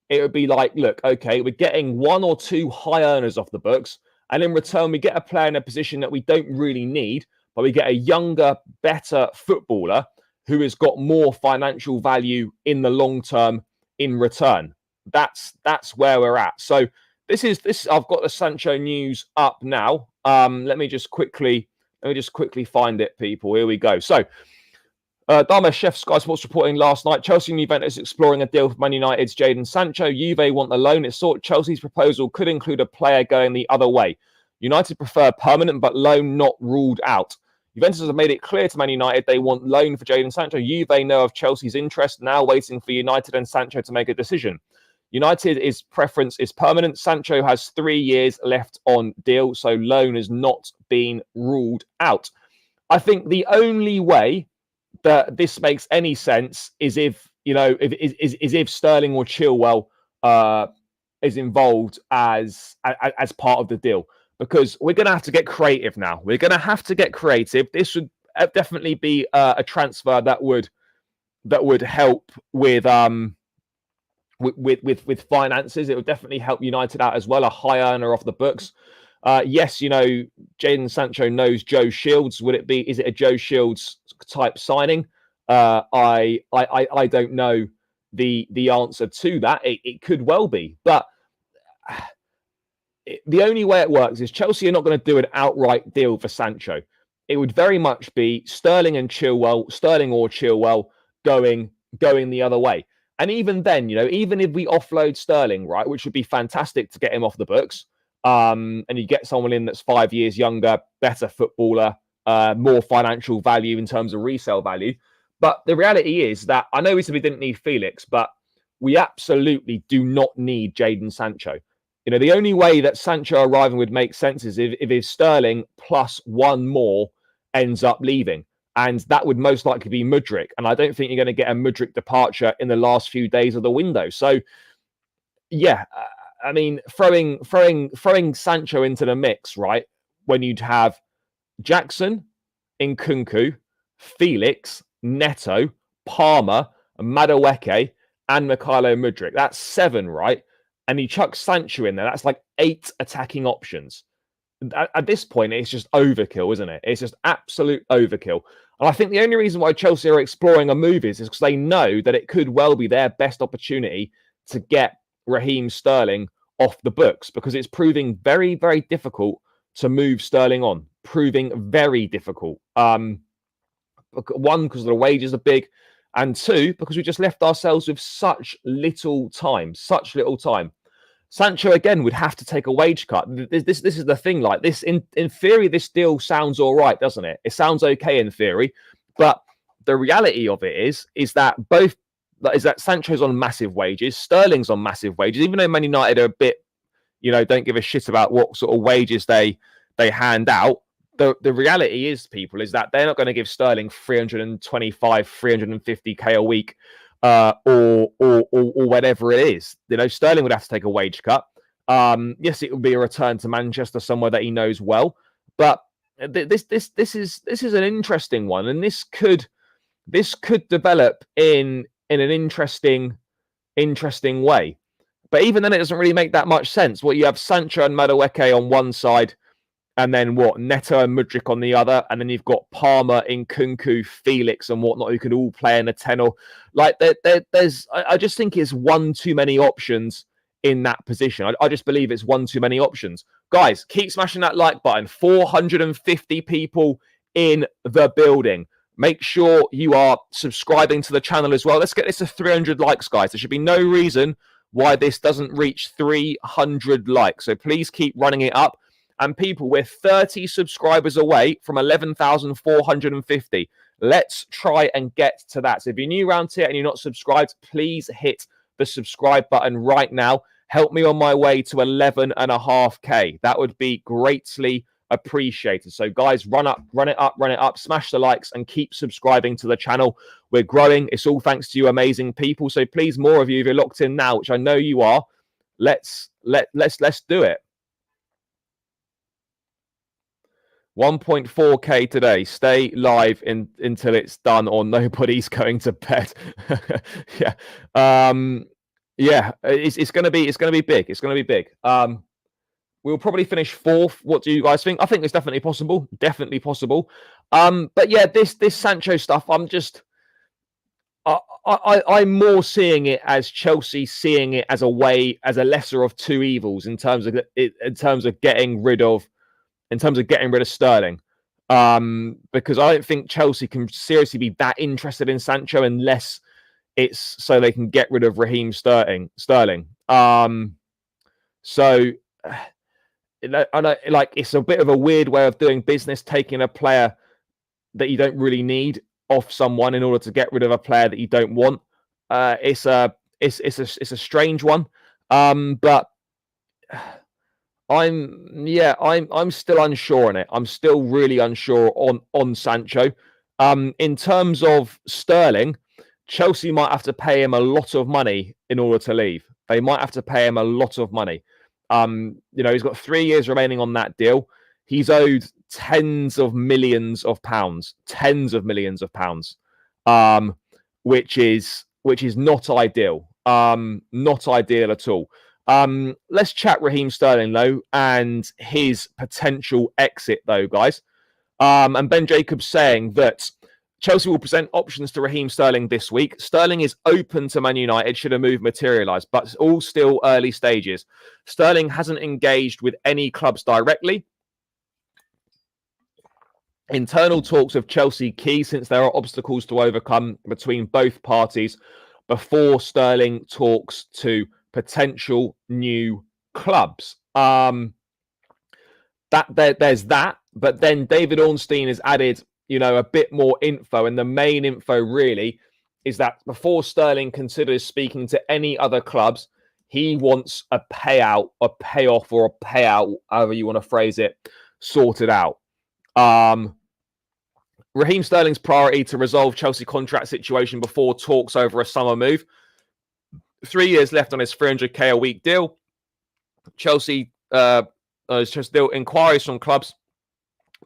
it would be like, look, okay, we're getting 1 or 2 high earners off the books, and in return, we get a player in a position that we don't really need, but we get a younger, better footballer who has got more financial value in the long term in return. That's where we're at. So this is I've got the Sancho news up now. Let me just quickly find it, people. Here we go. So Dharma Chef Sky Sports reporting last night, Chelsea and Juventus exploring a deal for Man United's Jadon Sancho. Juve want the loan. It's thought Chelsea's proposal could include a player going the other way. United prefer permanent, but loan not ruled out. Juventus have made it clear to Man United they want loan for Jadon Sancho. Juve know of Chelsea's interest, now waiting for United and Sancho to make a decision. United's preference is permanent. Sancho has 3 years left on deal, so loan has not been ruled out. I think the only way that this makes any sense is if if Sterling or Chilwell is involved as part of the deal, because we're going to have to get creative now. We're going to have to get creative. This would definitely be a transfer that would help with finances. It would definitely help United out as well. A high earner off the books. Yes, Jadon Sancho knows Joe Shields. Is it a Joe Shields type signing? I don't know the answer to that. It could well be, but the only way it works is Chelsea are not going to do an outright deal for Sancho. It would very much be Sterling or Chilwell going the other way. And even then, even if we offload Sterling, right, which would be fantastic to get him off the books, and you get someone in that's 5 years younger, better footballer, more financial value in terms of resale value. But the reality is that I know we said we didn't need Felix, but we absolutely do not need Jadon Sancho. The only way that Sancho arriving would make sense is if Sterling plus one more ends up leaving. And that would most likely be Mudryk. And I don't think you're going to get a Mudryk departure in the last few days of the window. So, yeah, I mean, throwing Sancho into the mix, right, when you'd have Jackson, Nkunku, Felix, Neto, Palmer, Madueke, and Mykhailo Mudryk. That's 7, right? And you chuck Sancho in there, that's like 8 attacking options. At this point, it's just overkill, isn't it? It's just absolute overkill. And I think the only reason why Chelsea are exploring a move is because they know that it could well be their best opportunity to get Raheem Sterling off the books, because it's proving very, very difficult to move Sterling on. Proving very difficult. One, because the wages are big, and 2, because we just left ourselves with such little time. Sancho again would have to take a wage cut. This is the thing. Like this, in theory, this deal sounds all right, doesn't it? It sounds okay in theory, but the reality of it is that Sancho's on massive wages, Sterling's on massive wages. Even though Man United are a bit, don't give a shit about what sort of wages they hand out. The reality is, people, is that they're not going to give Sterling 325, 350k a week. Or whatever it is. Sterling would have to take a wage cut. Yes, it would be a return to Manchester, somewhere that he knows well. But this is an interesting one, and this could develop in an interesting way. But even then, it doesn't really make that much sense. You have Sancho and Madueke on one side, and then Neto and Mudryk on the other, and then you've got Palmer, Nkunku, Felix, and whatnot, who could all play in a 10. Or like there's, I just think it's one too many options in that position. I just believe it's one too many options. Guys, keep smashing that like button. 450 people in the building. Make sure you are subscribing to the channel as well. Let's get this to 300 likes, guys. There should be no reason why this doesn't reach 300 likes. So please keep running it up. And people, we're 30 subscribers away from 11,450. Let's try and get to that. So if you're new around here and you're not subscribed, please hit the subscribe button right now. Help me on my way to 11.5k. That would be greatly appreciated. So guys, run it up, smash the likes and keep subscribing to the channel. We're growing. It's all thanks to you amazing people. So please, more of you, if you're locked in now, which I know you are, let's do it. 1.4k today. Stay live until it's done, or nobody's going to bed. Yeah. Yeah, it's going to be big. It's going to be big. We'll probably finish fourth. What do you guys think? I think it's definitely possible. Definitely possible. But yeah, this Sancho stuff, I'm more seeing it as Chelsea seeing it as as a lesser of two evils in terms of getting rid of Sterling. Because I don't think Chelsea can seriously be that interested in Sancho unless it's so they can get rid of Raheem Sterling. So I know, like, it's a bit of a weird way of doing business, taking a player that you don't really need off someone in order to get rid of a player that you don't want. It's a strange one, but I'm still unsure on it. I'm still really unsure on Sancho. In terms of Sterling, Chelsea might have to pay him a lot of money in order to leave. They might have to pay him a lot of money. He's got 3 years remaining on that deal. He's owed tens of millions of pounds, which is not ideal. Not ideal at all. Let's chat Raheem Sterling though and his potential exit though, guys. And Ben Jacobs saying that Chelsea will present options to Raheem Sterling this week. Sterling is open to Man United should a move materialise, but it's all still early stages. Sterling hasn't engaged with any clubs directly. Internal talks of Chelsea key since there are obstacles to overcome between both parties before Sterling talks to potential new clubs. There's that, but then David Ornstein has added, a bit more info, and the main info really is that before Sterling considers speaking to any other clubs, he wants a payout, a payoff, or a payout, however you want to phrase it, sorted out. Raheem Sterling's priority to resolve Chelsea contract situation before talks over a summer move. 3 years left on his 300k a week deal. Chelsea has just still inquiries from clubs,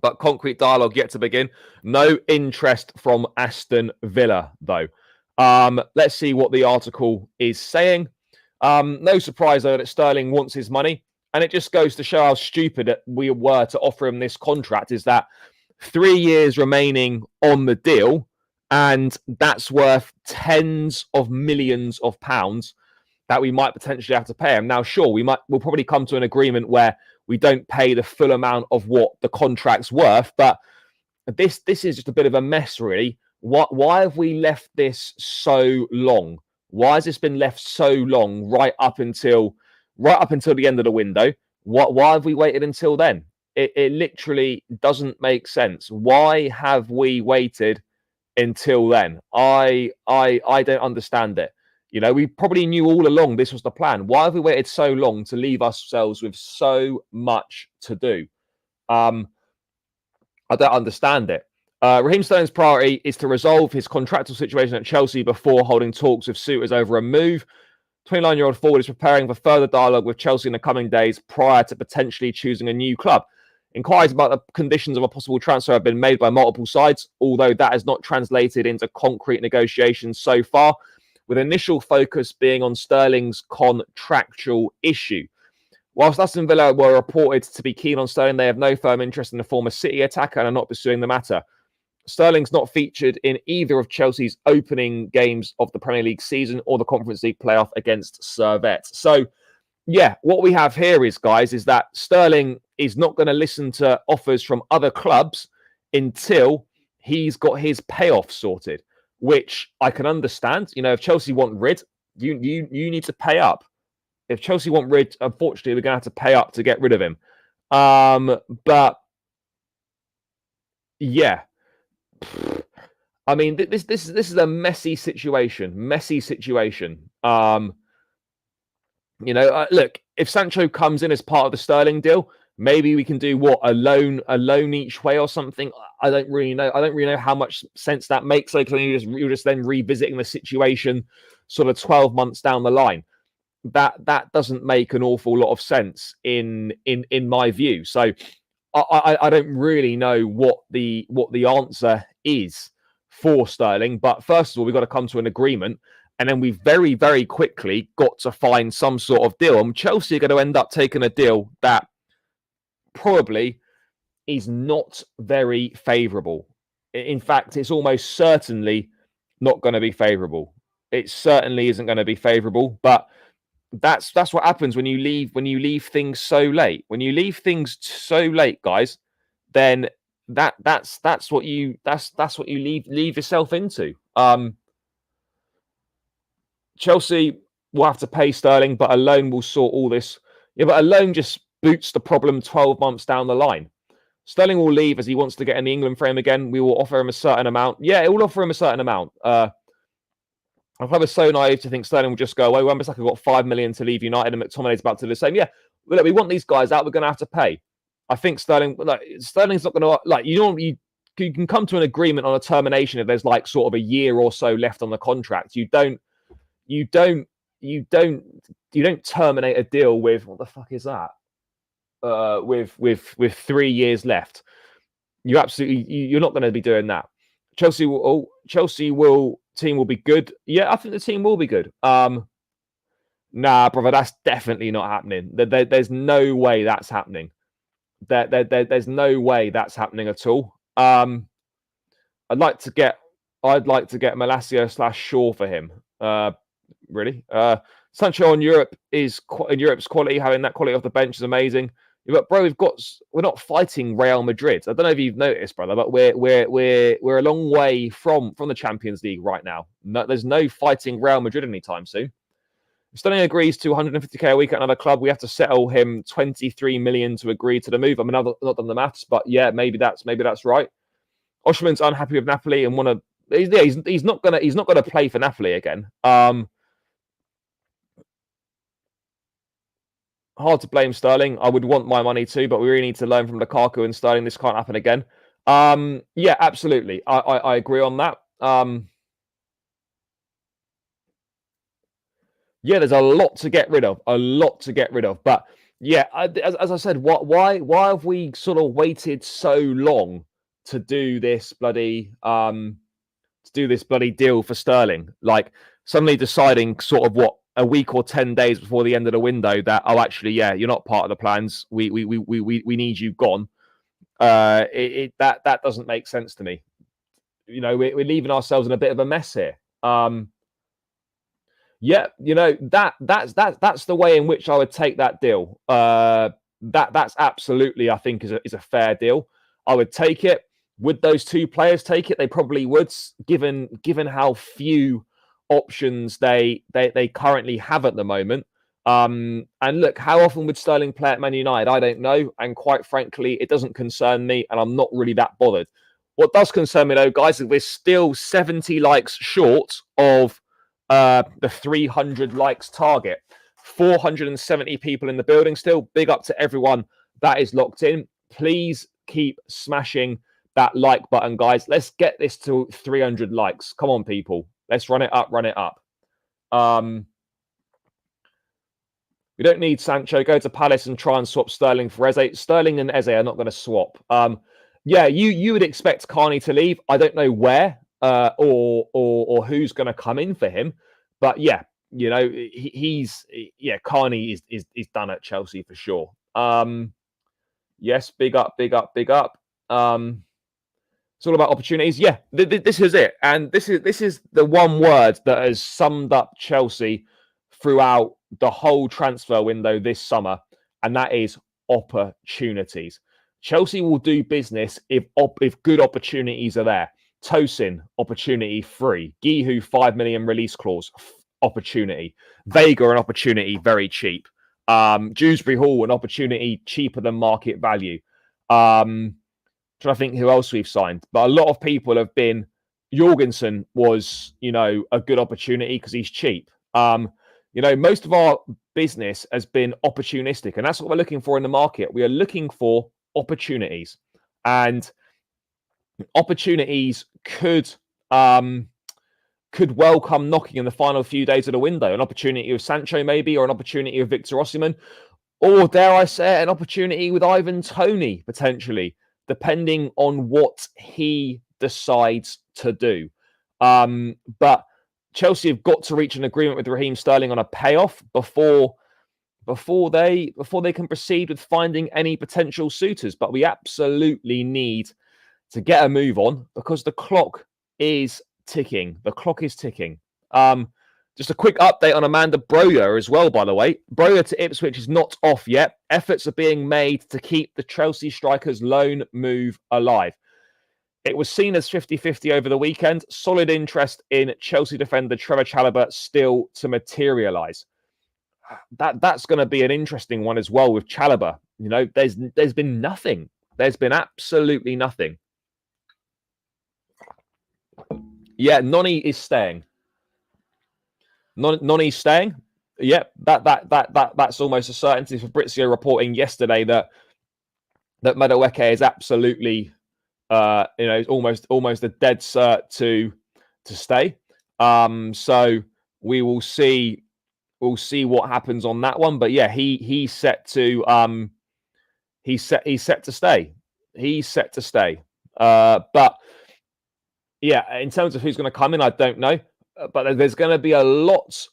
but concrete dialogue yet to begin. No interest from Aston Villa, though. Let's see what the article is saying. No surprise, though, that Sterling wants his money. And it just goes to show how stupid we were to offer him this contract, is that 3 years remaining on the deal, and that's worth tens of millions of pounds that we might potentially have to pay him. Now, sure, we'll probably come to an agreement where we don't pay the full amount of what the contract's worth, but this is just a bit of a mess, really. Why have we left this so long? Why has this been left so long, right up until the end of the window? Why have we waited until then? It literally doesn't make sense. Why have we waited until then? I don't understand it. We probably knew all along this was the plan. Why have we waited so long to leave ourselves with so much to do? I don't understand it. Raheem Sterling's priority is to resolve his contractual situation at Chelsea before holding talks with suitors over a move. 29-year-old forward is preparing for further dialogue with Chelsea in the coming days prior to potentially choosing a new club. Inquiries about the conditions of a possible transfer have been made by multiple sides, although that has not translated into concrete negotiations so far, with initial focus being on Sterling's contractual issue. Whilst Aston Villa were reported to be keen on Sterling, they have no firm interest in the former City attacker and are not pursuing the matter. Sterling's not featured in either of Chelsea's opening games of the Premier League season or the Conference League playoff against Servette. So, yeah, what we have here is, guys, is that Sterling is not going to listen to offers from other clubs until he's got his payoff sorted, which I can understand. If Chelsea want rid, you need to pay up. If Chelsea want rid, unfortunately, we're going to have to pay up to get rid of him. But yeah, I mean, this is a messy situation. Look, if Sancho comes in as part of the Sterling deal, maybe we can do a loan each way or something. I don't really know how much sense that makes. Like, you're just then revisiting the situation sort of 12 months down the line. That doesn't make an awful lot of sense in my view. So I don't really know what the answer is for Sterling. But first of all, we've got to come to an agreement. And then we very, very quickly got to find some sort of deal. And Chelsea are going to end up taking a deal that probably is not very favourable. In fact, it's almost certainly not going to be favourable. It certainly isn't going to be favourable. But that's what happens when you leave things so late. When you leave things so late, guys, then that's what you leave yourself into. Chelsea will have to pay Sterling, but a loan will sort all this. Yeah, but a loan just boots the problem 12 months down the line. Sterling will leave as he wants to get in the England frame again. We will offer him a certain amount. Yeah, it will offer him a certain amount. If I was so naive to think Sterling will just go away, Wan-Bissaka got 5 million to leave United and McTominay's about to do the same. Yeah, look, we want these guys out. We're going to have to pay. I think Sterling's not going to you can come to an agreement on a termination if there's like sort of a year or so left on the contract. You don't terminate a deal with what the fuck is that? With 3 years left. You're not going to be doing that. Chelsea team will be good. Yeah, I think the team will be good. Nah, brother, that's definitely not happening. There's no way that's happening. There's no way that's happening at all. I'd like to get Malacia / Shaw for him. Really. Sancho in Europe's quality, having that quality off the bench is amazing. But bro, we're not fighting Real Madrid. I don't know if you've noticed, brother, but we're a long way from the Champions League right now. No, there's no fighting Real Madrid anytime soon. If Sterling agrees to 150k a week at another club, we have to settle him 23 million to agree to the move. I mean, I've not done the maths, but yeah, maybe that's right. Osimhen's unhappy with Napoli and he's not gonna play for Napoli again. Hard to blame Sterling. I would want my money too, but we really need to learn from Lukaku and Sterling. This can't happen again. Yeah, absolutely. I agree on that. Yeah, there's a lot to get rid of. But yeah, as I said, why have we sort of waited so long to do this bloody deal for Sterling? Like suddenly deciding sort of what a week or 10 days before the end of the window that actually, yeah, you're not part of the plans. We need you gone. That doesn't make sense to me. You know, we're leaving ourselves in a bit of a mess here. Yeah, you know, that's the way in which I would take that deal. That's absolutely, I think, is a fair deal. I would take it. Would those two players take it? They probably would, given how few options they currently have at the moment. And look, how often would Sterling play at Man United? I don't know. And quite frankly, it doesn't concern me, and I'm not really that bothered. What does concern me, though, guys, is we're still 70 likes short of the 300 likes target. 470 people in the building still. Big up to everyone that is locked in. Please keep smashing that like button, guys. Let's get this to 300 likes. Come on, people. Let's run it up. We don't need Sancho. Go to Palace and try and swap Sterling for Eze. Sterling and Eze are not going to swap. Yeah, you would expect Carney to leave. I don't know where or who's going to come in for him. But yeah, you know, Carney is done at Chelsea for sure. Yes, big up. It's all about opportunities. Yeah, this is it. And this is the one word that has summed up Chelsea throughout the whole transfer window this summer, and that is opportunities. Chelsea will do business if good opportunities are there. Tosin, opportunity free. Gihu, 5 million release clause, opportunity. Vega, an opportunity, very cheap. Dewsbury Hall, an opportunity cheaper than market value. Trying to think who else we've signed, but a lot of people have been. Jorgensen was, you know, a good opportunity because he's cheap. You know, most of our business has been opportunistic, and that's what we're looking for in the market. We are looking for opportunities, and opportunities could well come knocking in the final few days of the window. An opportunity with Sancho, maybe, or an opportunity with Victor Osimhen, or dare I say, an opportunity with Ivan Toney potentially, depending on what he decides to do. But Chelsea have got to reach an agreement with Raheem Sterling on a payoff before they can proceed with finding any potential suitors. But we absolutely need to get a move on because the clock is ticking. The clock is ticking. Just a quick update on Amanda Broja as well, by the way. Broja to Ipswich is not off yet. Efforts are being made to keep the Chelsea striker's loan move alive. It was seen as 50-50 over the weekend. Solid interest in Chelsea defender Trevor Chalobah still to materialise. That's going to be an interesting one as well with Chalobah. You know, there's been nothing. There's been absolutely nothing. Yeah, Noni is staying. Noni's staying. Yep, that's almost a certainty. Fabrizio reporting yesterday that Madueke is absolutely almost a dead cert to stay. So we will see. We'll see what happens on that one. But yeah, he's set to he's set to stay. He's set to stay. But yeah, in terms of who's going to come in, I don't know. But there's going to be a lot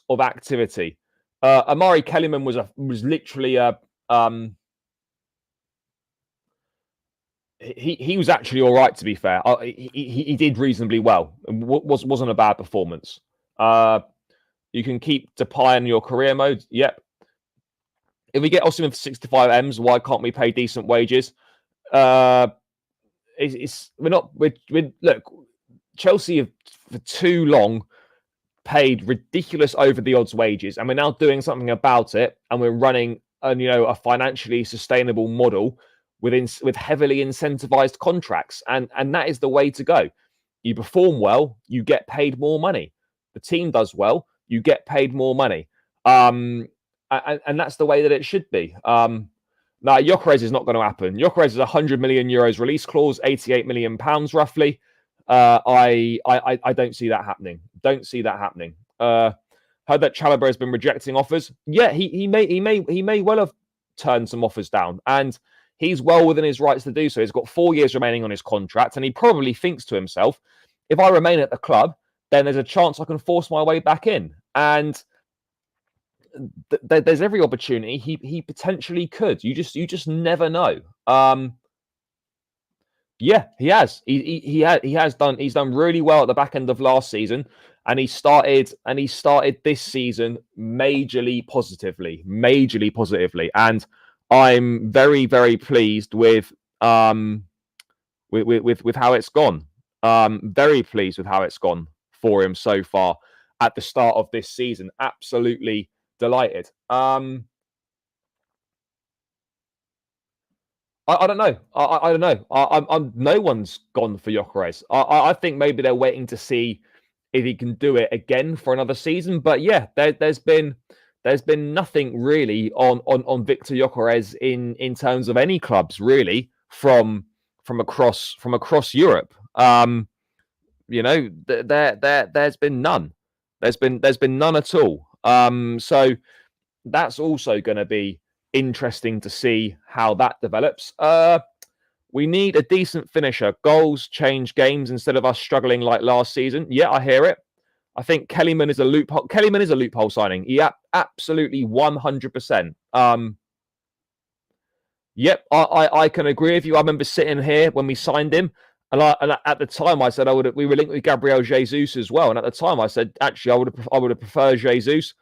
of activity. Amari Kellyman was literally a he was actually all right, to be fair. He did reasonably well. Wasn't a bad performance. You can keep Depay in your career mode. Yep. If we get Osimhen for 65 M's, why can't we pay decent wages? Look, Chelsea have for too long paid ridiculous over the odds wages, and we're now doing something about it, and we're running a financially sustainable model with heavily incentivized contracts, and that is the way to go. You perform well, you get paid more money. The team does well, you get paid more money, and that's the way that it should be. Now, Gyökeres is not going to happen. Gyökeres is 100 million euros release clause, 88 million pounds roughly. I don't see that happening. Don't see that happening. Heard that Chalobah has been rejecting offers. Yeah, he may well have turned some offers down, and he's well within his rights to do so. He's got 4 years remaining on his contract, and he probably thinks to himself, if I remain at the club, then there's a chance I can force my way back in. And there's every opportunity he potentially could. You just never know. Yeah, he has. He's done really well at the back end of last season, and he started this season majorly positively. And I'm very, very pleased with how it's gone. Very pleased with how it's gone for him so far at the start of this season. Absolutely delighted. I don't know. I don't know. I'm no one's gone for Gyökeres. I think maybe they're waiting to see if he can do it again for another season. But yeah, there's been nothing really on Victor Gyökeres in terms of any clubs really from across Europe. There's been none. There's been none at all. So that's also going to be interesting to see how that develops. We need a decent finisher. Goals change games instead of us struggling like last season. Yeah, I hear it. I think Kellyman is a loophole. Kellyman is a loophole signing. Yeah, absolutely 100%. Yep, I can agree with you. I remember sitting here when we signed him, and at the time I said we were linked with Gabriel Jesus as well. And at the time I said actually I would have preferred Jesus.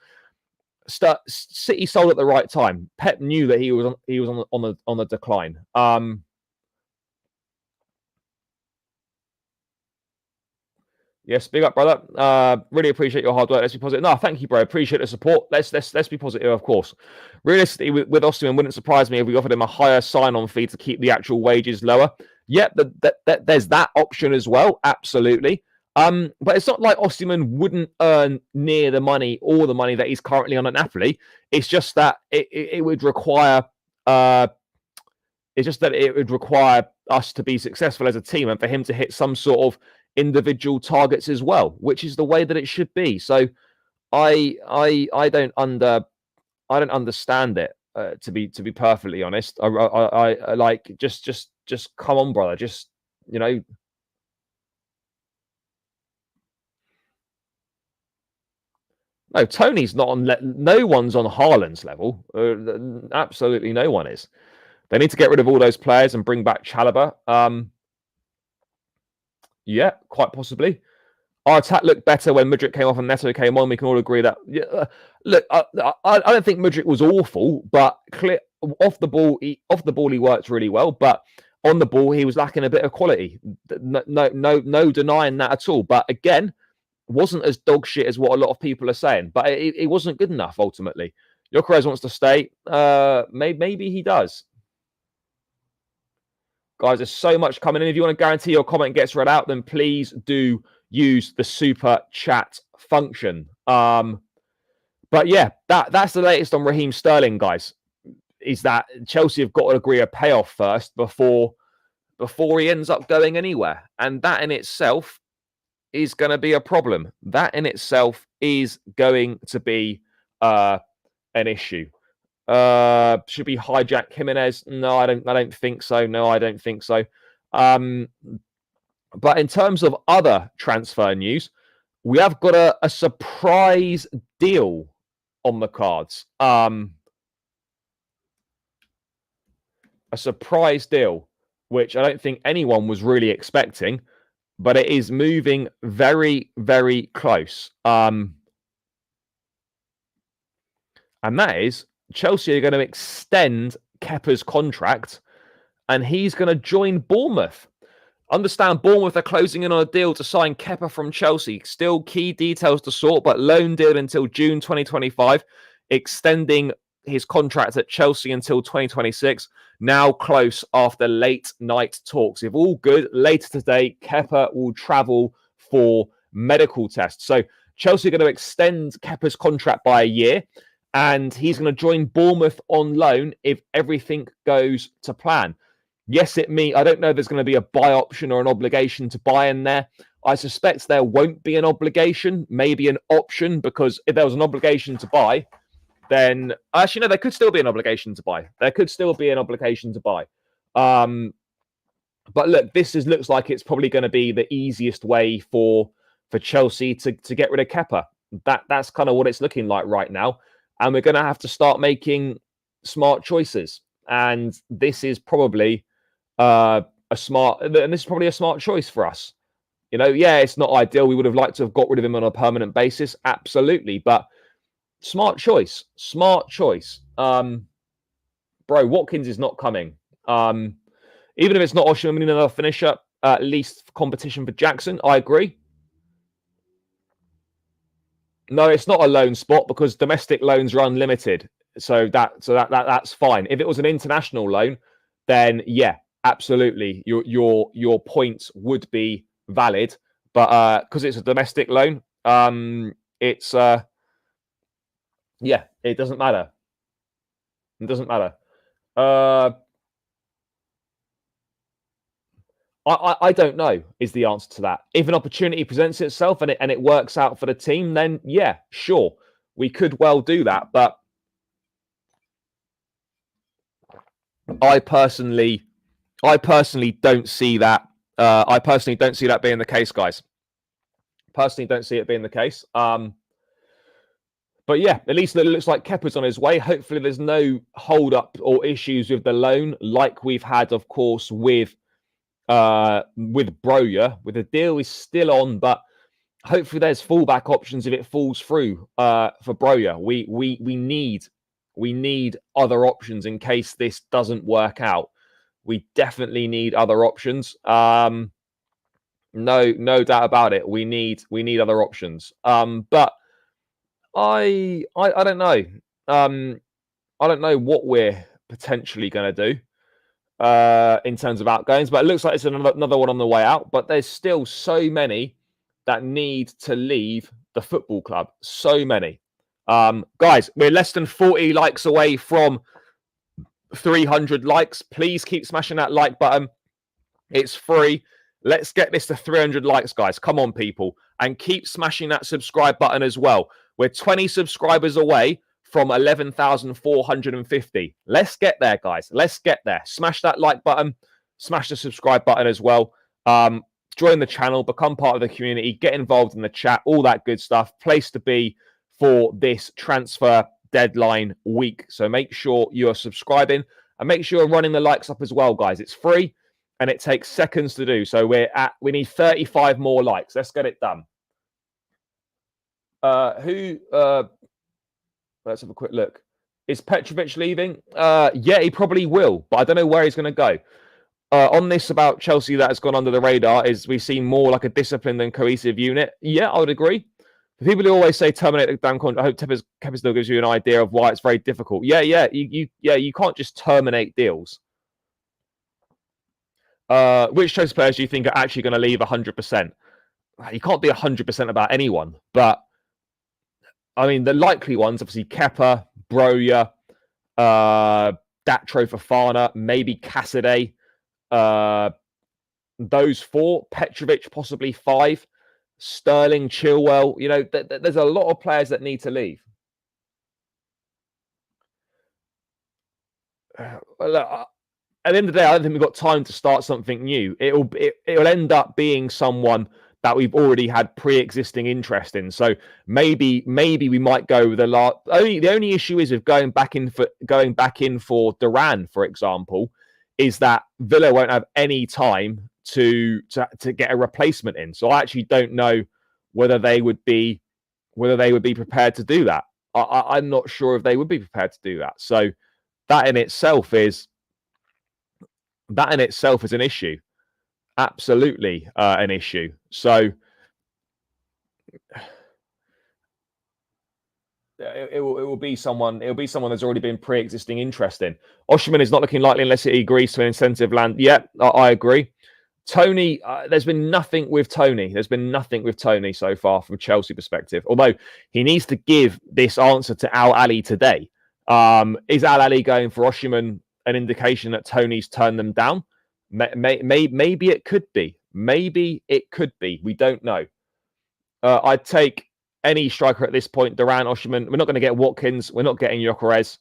City sold at the right time. Pep knew that he was on the decline. Yes, big up, brother. Really appreciate your hard work. Let's be positive. No, thank you, bro. Appreciate the support. Let's be positive, of course. Realistically, with Osimhen, wouldn't surprise me if we offered him a higher sign-on fee to keep the actual wages lower. Yep, there's that option as well. Absolutely. But it's not like Osimhen wouldn't earn near the money or the money that he's currently on at Napoli. It's just that it would require. It's just that it would require us to be successful as a team and for him to hit some sort of individual targets as well, which is the way that it should be. So I don't understand it, to be perfectly honest. I like just come on, brother. Just No, Tony's not on. No one's on Haaland's level. Absolutely no one is. They need to get rid of all those players and bring back Chalobah. Yeah, quite possibly. Our attack looked better when Mudryk came off and Neto came on. We can all agree that. Yeah, look, I don't think Mudryk was awful, but off the ball, he worked really well. But on the ball, he was lacking a bit of quality. No denying that at all. But again, wasn't as dog shit as what a lot of people are saying. But it wasn't good enough ultimately. Gyökeres wants to stay. Maybe he does. Guys, there's so much coming in. If you want to guarantee your comment gets read out, then please do use the super chat function. But yeah, that's the latest on Raheem Sterling, guys. Is that Chelsea have got to agree a payoff first before he ends up going anywhere. And that in itself is going to be a problem. That in itself is going to be an issue. Should be hijack Jimenez? No, I don't think so. No, I don't think so. But in terms of other transfer news, we have got a surprise deal on the cards. A surprise deal, which I don't think anyone was really expecting, but it is moving very, very close. And that is Chelsea are going to extend Kepa's contract and he's going to join Bournemouth. Understand Bournemouth are closing in on a deal to sign Kepa from Chelsea. Still key details to sort, but loan deal until June 2025, extending his contract at Chelsea until 2026. Now close after late night talks. If all good, later today, Kepa will travel for medical tests. So Chelsea are going to extend Kepa's contract by a year, and he's going to join Bournemouth on loan if everything goes to plan. Yes, I don't know if there's going to be a buy option or an obligation to buy in there. I suspect there won't be an obligation, maybe an option, because if there was an obligation to buy, then actually, no, there could still be an obligation to buy. There could still be an obligation to buy. But look, looks like it's probably going to be the easiest way for Chelsea to get rid of Kepa. That's kind of what it's looking like right now. And we're going to have to start making smart choices. And this is probably a smart choice for us. You know, yeah, it's not ideal. We would have liked to have got rid of him on a permanent basis. Absolutely. But smart choice. Bro, Watkins is not coming. Even if it's not Osimhen, we need another finisher, at least competition for Jackson. I agree. No, it's not a loan spot because domestic loans are unlimited. So that's fine. If it was an international loan, then yeah, absolutely, your points would be valid. But because it's a domestic loan, it's yeah, it doesn't matter. It doesn't matter. I don't know is the answer to that. If an opportunity presents itself and it works out for the team, then yeah, sure, we could well do that. But I personally don't see that. I personally don't see that being the case, guys. Personally, don't see it being the case. But yeah, at least it looks like Kepa's on his way. Hopefully, there's no hold up or issues with the loan, like we've had, of course, with Broja. With the deal is still on, but hopefully there's fallback options if it falls through for Broja. We need other options in case this doesn't work out. We definitely need other options. No doubt about it. We need other options. But I don't know. I don't know what we're potentially going to do in terms of outgoings, but it looks like it's another one on the way out. But there's still so many that need to leave the football club. So many. Guys, we're less than 40 likes away from 300 likes. Please keep smashing that like button. It's free. Let's get this to 300 likes, guys. Come on, people. And keep smashing that subscribe button as well. We're 20 subscribers away from 11,450. Let's get there, guys. Let's get there. Smash that like button. Smash the subscribe button as well. Join the channel. Become part of the community. Get involved in the chat. All that good stuff. Place to be for this transfer deadline week. So make sure you're subscribing and make sure you're running the likes up as well, guys. It's free and it takes seconds to do. So we need 35 more likes. Let's get it done. Let's have a quick look. Is Petrovic leaving? Yeah, he probably will, but I don't know where he's going to go. On this about Chelsea that has gone under the radar is we seem more like a disciplined and cohesive unit. Yeah, I would agree. The people who always say terminate the damn contract, I hope Kepa still gives you an idea of why it's very difficult. Yeah, you can't just terminate deals. Which Chelsea players do you think are actually going to leave 100%? You can't be 100% about anyone, but I mean, the likely ones, obviously, Kepa, Broja, Datro Fofana, maybe Cassidy. Those 4. Petrovic, possibly 5. Sterling, Chilwell. You know, there's a lot of players that need to leave. Look, at the end of the day, I don't think we've got time to start something new. It'll end up being someone that we've already had pre-existing interest in. So maybe we might go with the only issue is with going back in for Duran, for example, is that Villa won't have any time to get a replacement in. So I actually don't know whether they would be prepared to do that. I'm not sure if they would be prepared to do that. So that in itself is an issue. Absolutely an issue. So it will be someone. It'll be someone that's already been pre-existing interest in. Osimhen is not looking likely unless he agrees to an incentive land. Yeah, I agree. Tony, there's been nothing with Tony. There's been nothing with Tony so far from Chelsea perspective. Although he needs to give this answer to Al Ali today. Is Al Ali going for Osimhen an indication that Tony's turned them down? Maybe it could be. Maybe it could be. We don't know. I'd take any striker at this point. Duran, Osimhen. We're not going to get Watkins. We're not getting Gyökeres.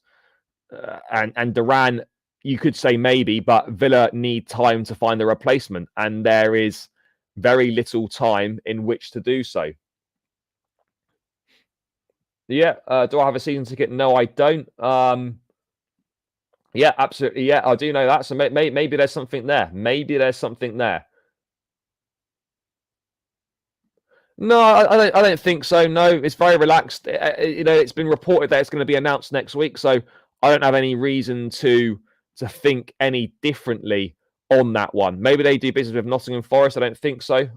And Duran, you could say maybe, but Villa need time to find a replacement. And there is very little time in which to do so. Yeah. Do I have a season ticket? No, I don't. Yeah, absolutely. Yeah, I do know that. So maybe there's something there. Maybe there's something there. No, I don't think so. No, it's very relaxed. You know, it's been reported that it's going to be announced next week, so I don't have any reason to think any differently on that one. Maybe they do business with Nottingham Forest. I don't think so.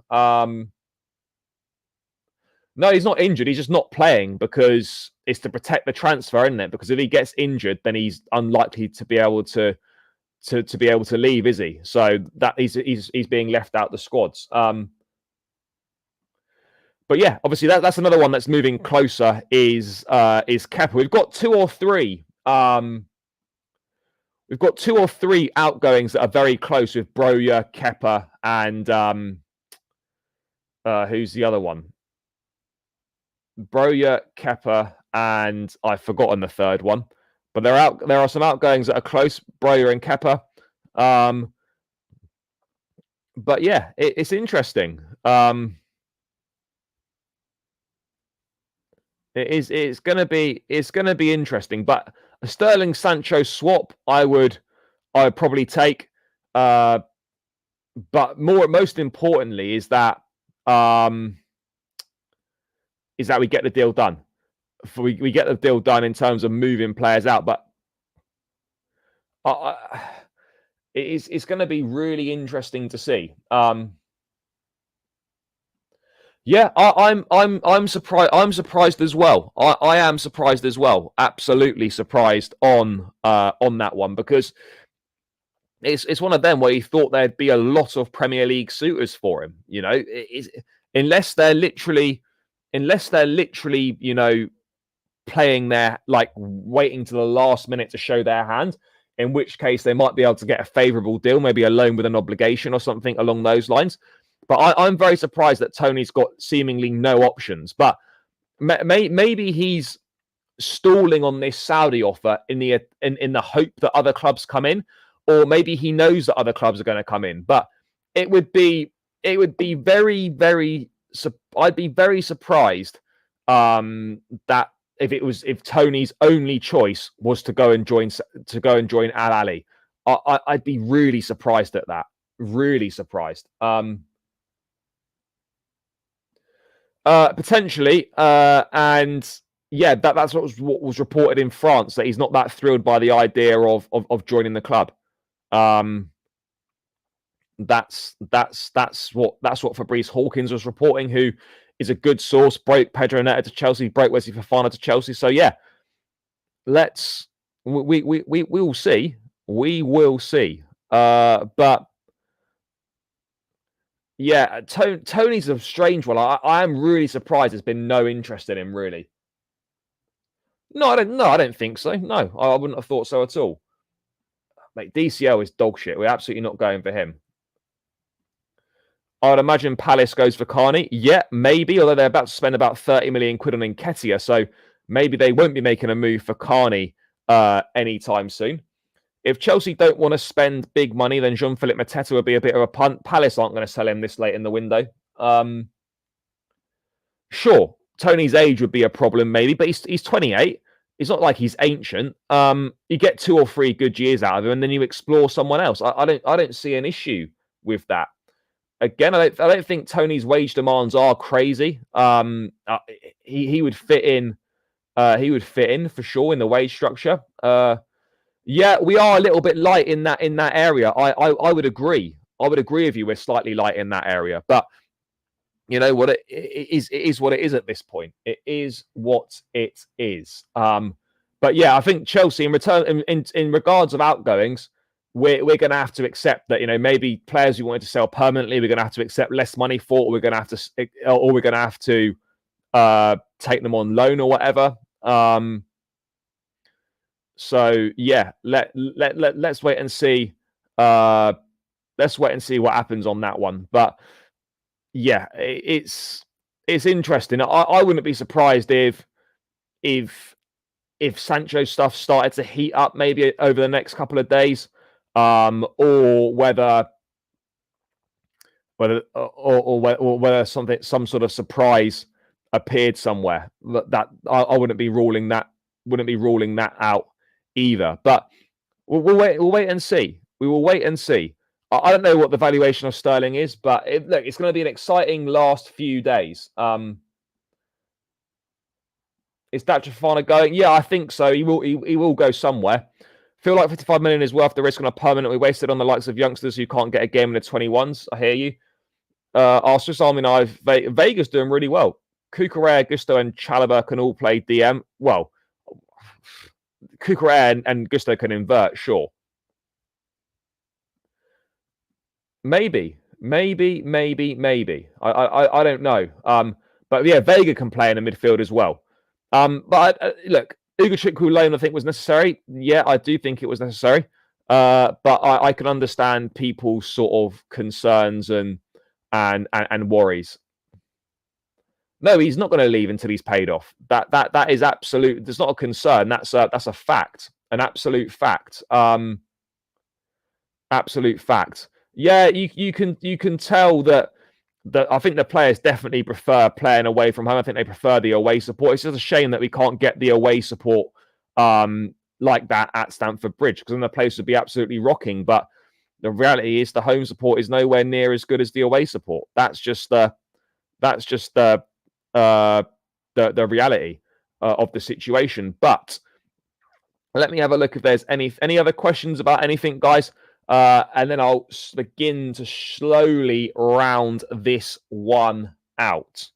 No, he's not injured. He's just not playing because it's to protect the transfer, isn't it? Because if he gets injured, then he's unlikely to be able to leave, is he? So that he's being left out the squads. But yeah, obviously that's another one that's moving closer is Kepa. We've got 2 or 3. We've got 2 or 3 outgoings that are very close with Broja, Kepa, and who's the other one? Broja, Kepa, and I've forgotten the third one. But there are some outgoings that are close, Broja and Kepa. But yeah, it's interesting. It's gonna be interesting. But a Sterling Sancho swap, I would probably take. But most importantly is that we get the deal done. We get the deal done in terms of moving players out. But it's going to be really interesting to see. Yeah, I'm surprised. I'm surprised as well. I am surprised as well. Absolutely surprised on that one because it's one of them where you thought there'd be a lot of Premier League suitors for him. You know, unless they're literally, you know, playing there like waiting to the last minute to show their hand. In which case they might be able to get a favourable deal, maybe a loan with an obligation or something along those lines. But I'm very surprised that Tony's got seemingly no options. But maybe he's stalling on this Saudi offer in the hope that other clubs come in, or maybe he knows that other clubs are going to come in. But it would be very, very. I'd be very surprised that if Tony's only choice was to go and join Al Ahly, I'd be really surprised at that. Really surprised. Potentially, and yeah, that's what was reported in France, that he's not that thrilled by the idea of joining the club. That's what Fabrice Hawkins was reporting, who is a good source. Broke Pedro Neto to Chelsea, broke Wesley Fofana to Chelsea. So yeah, we will see. We will see. But yeah, Tony's a strange one. I am really surprised there's been no interest in him, really. No, I don't think so. No, I wouldn't have thought so at all. Mate, DCL is dog shit. We're absolutely not going for him. I would imagine Palace goes for Carney. Yeah, maybe, although they're about to spend about 30 million quid on Nketiah, so maybe they won't be making a move for Carney anytime soon. If Chelsea don't want to spend big money, then Jean-Philippe Mateta would be a bit of a punt. Palace aren't going to sell him this late in the window. Sure, Tony's age would be a problem, maybe, but he's 28. It's not like he's ancient. You get 2 or 3 good years out of him, and then you explore someone else. I don't see an issue with that. Again, I don't think Tony's wage demands are crazy. He would fit in. He would fit in for sure in the wage structure. Yeah, we are a little bit light in that area. I would agree. I would agree with you. We're slightly light in that area, but you know what? It is what it is at this point. It is what it is. But yeah, I think Chelsea, in return, in regards of outgoings, we're going to have to accept that, you know, maybe players we wanted to sell permanently, we're going to have to accept less money for, or we're going to have to take them on loan or whatever. So yeah, let's wait and see. Let's wait and see what happens on that one. But yeah, it's interesting. I wouldn't be surprised if Sancho stuff started to heat up maybe over the next couple of days, or whether some sort of surprise appeared somewhere. That I wouldn't be ruling that out either. But we'll wait and see. We will wait and see. I don't know what the valuation of Sterling is, but it's going to be an exciting last few days. Is Dacha Fofana going? Yeah, I think so. He will go somewhere. Feel like 55 million is worth the risk on a permanently wasted on the likes of youngsters who can't get a game in the 21s. I hear you. Our Swiss Army knife, Vega's doing really well. Cucurella, Gusto, and Chalobah can all play DM. Well, Cucurella and Gusto can invert, sure. Maybe. I don't know. But yeah, Vega can play in the midfield as well. But look, Ugochukwu loan I think was necessary. Yeah, I do think it was necessary. But I can understand people's sort of concerns and worries. No, he's not going to leave until he's paid off. That is absolute. There's not a concern. That's a fact. An absolute fact. Absolute fact. Yeah, you can tell that I think the players definitely prefer playing away from home. I think they prefer the away support. It's just a shame that we can't get the away support like that at Stamford Bridge, because then the place would be absolutely rocking. But the reality is the home support is nowhere near as good as the away support. That's just the reality of the situation. But let me have a look if there's any other questions about anything, guys. And then I'll begin to slowly round this one out.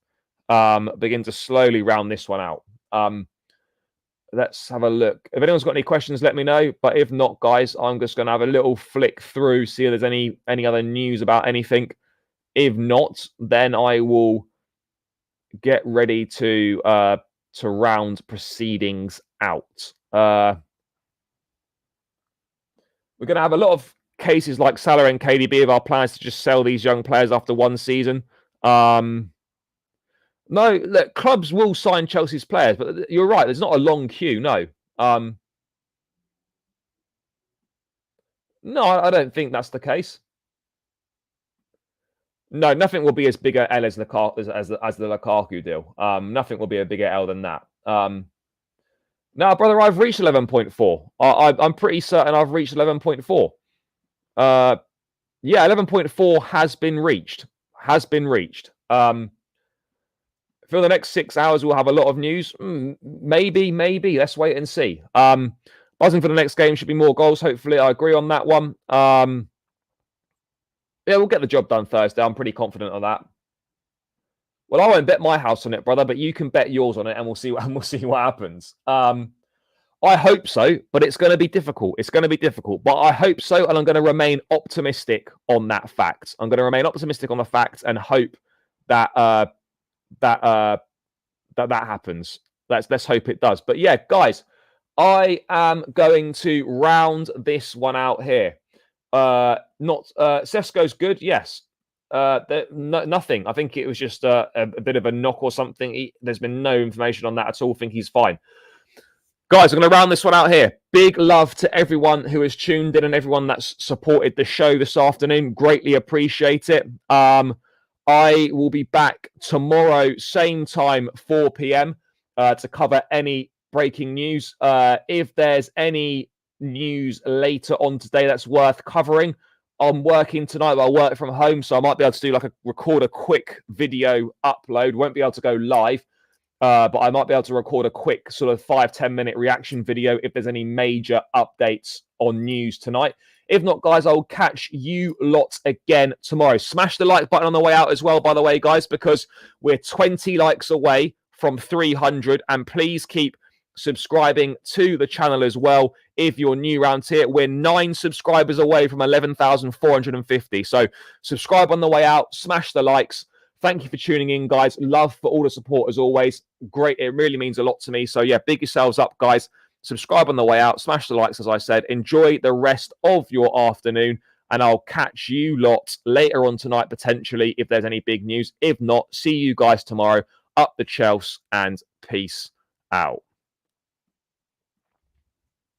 Let's have a look. If anyone's got any questions, let me know. But if not, guys, I'm just going to have a little flick through, see if there's any other news about anything. If not, then I will get ready to round proceedings out. We're going to have a lot of cases like Salah and KDB of our plans to just sell these young players after one season. No, look, clubs will sign Chelsea's players, but you're right. There's not a long queue. No, no, I don't think that's the case. No, nothing will be as big a L as the Lukaku deal. Nothing will be a bigger L than that. No, brother, I've reached 11.4. I'm pretty certain I've reached 11.4. Yeah, 11.4 has been reached. Has been reached. For the next 6 hours, we'll have a lot of news. Maybe. Let's wait and see. Buzzing for the next game should be more goals. Hopefully, I agree on that one. Yeah, we'll get the job done Thursday. I'm pretty confident of that. Well, I won't bet my house on it, brother, but you can bet yours on it, and we'll see what happens. I hope so, but it's going to be difficult. It's going to be difficult, but I hope so, and I'm going to remain optimistic on that fact. I'm going to remain optimistic on the fact and hope that that happens. Let's hope it does. But yeah, guys, I am going to round this one out here. Sesko's good, yes. Nothing. I think it was just a bit of a knock or something. There's been no information on that at all. I think he's fine. Guys, I'm going to round this one out here. Big love to everyone who has tuned in and everyone that's supported the show this afternoon. Greatly appreciate it. I will be back tomorrow, same time, 4 p.m. To cover any breaking news. If there's any news later on today that's worth covering, I'm working tonight, but I work from home, so I might be able to do record a quick video upload. Won't be able to go live. But I might be able to record a quick sort of 5-10 minute reaction video if there's any major updates on news tonight. If not, guys, I'll catch you lot again tomorrow. Smash the like button on the way out as well, by the way, guys, because we're 20 likes away from 300. And please keep subscribing to the channel as well. If you're new around here, we're 9 subscribers away from 11,450. So subscribe on the way out, smash the likes. Thank you for tuning in, guys. Love for all the support as always. Great. It really means a lot to me. So, yeah, big yourselves up, guys. Subscribe on the way out. Smash the likes, as I said. Enjoy the rest of your afternoon. And I'll catch you lot later on tonight, potentially, if there's any big news. If not, see you guys tomorrow. Up the Chelsea and peace out.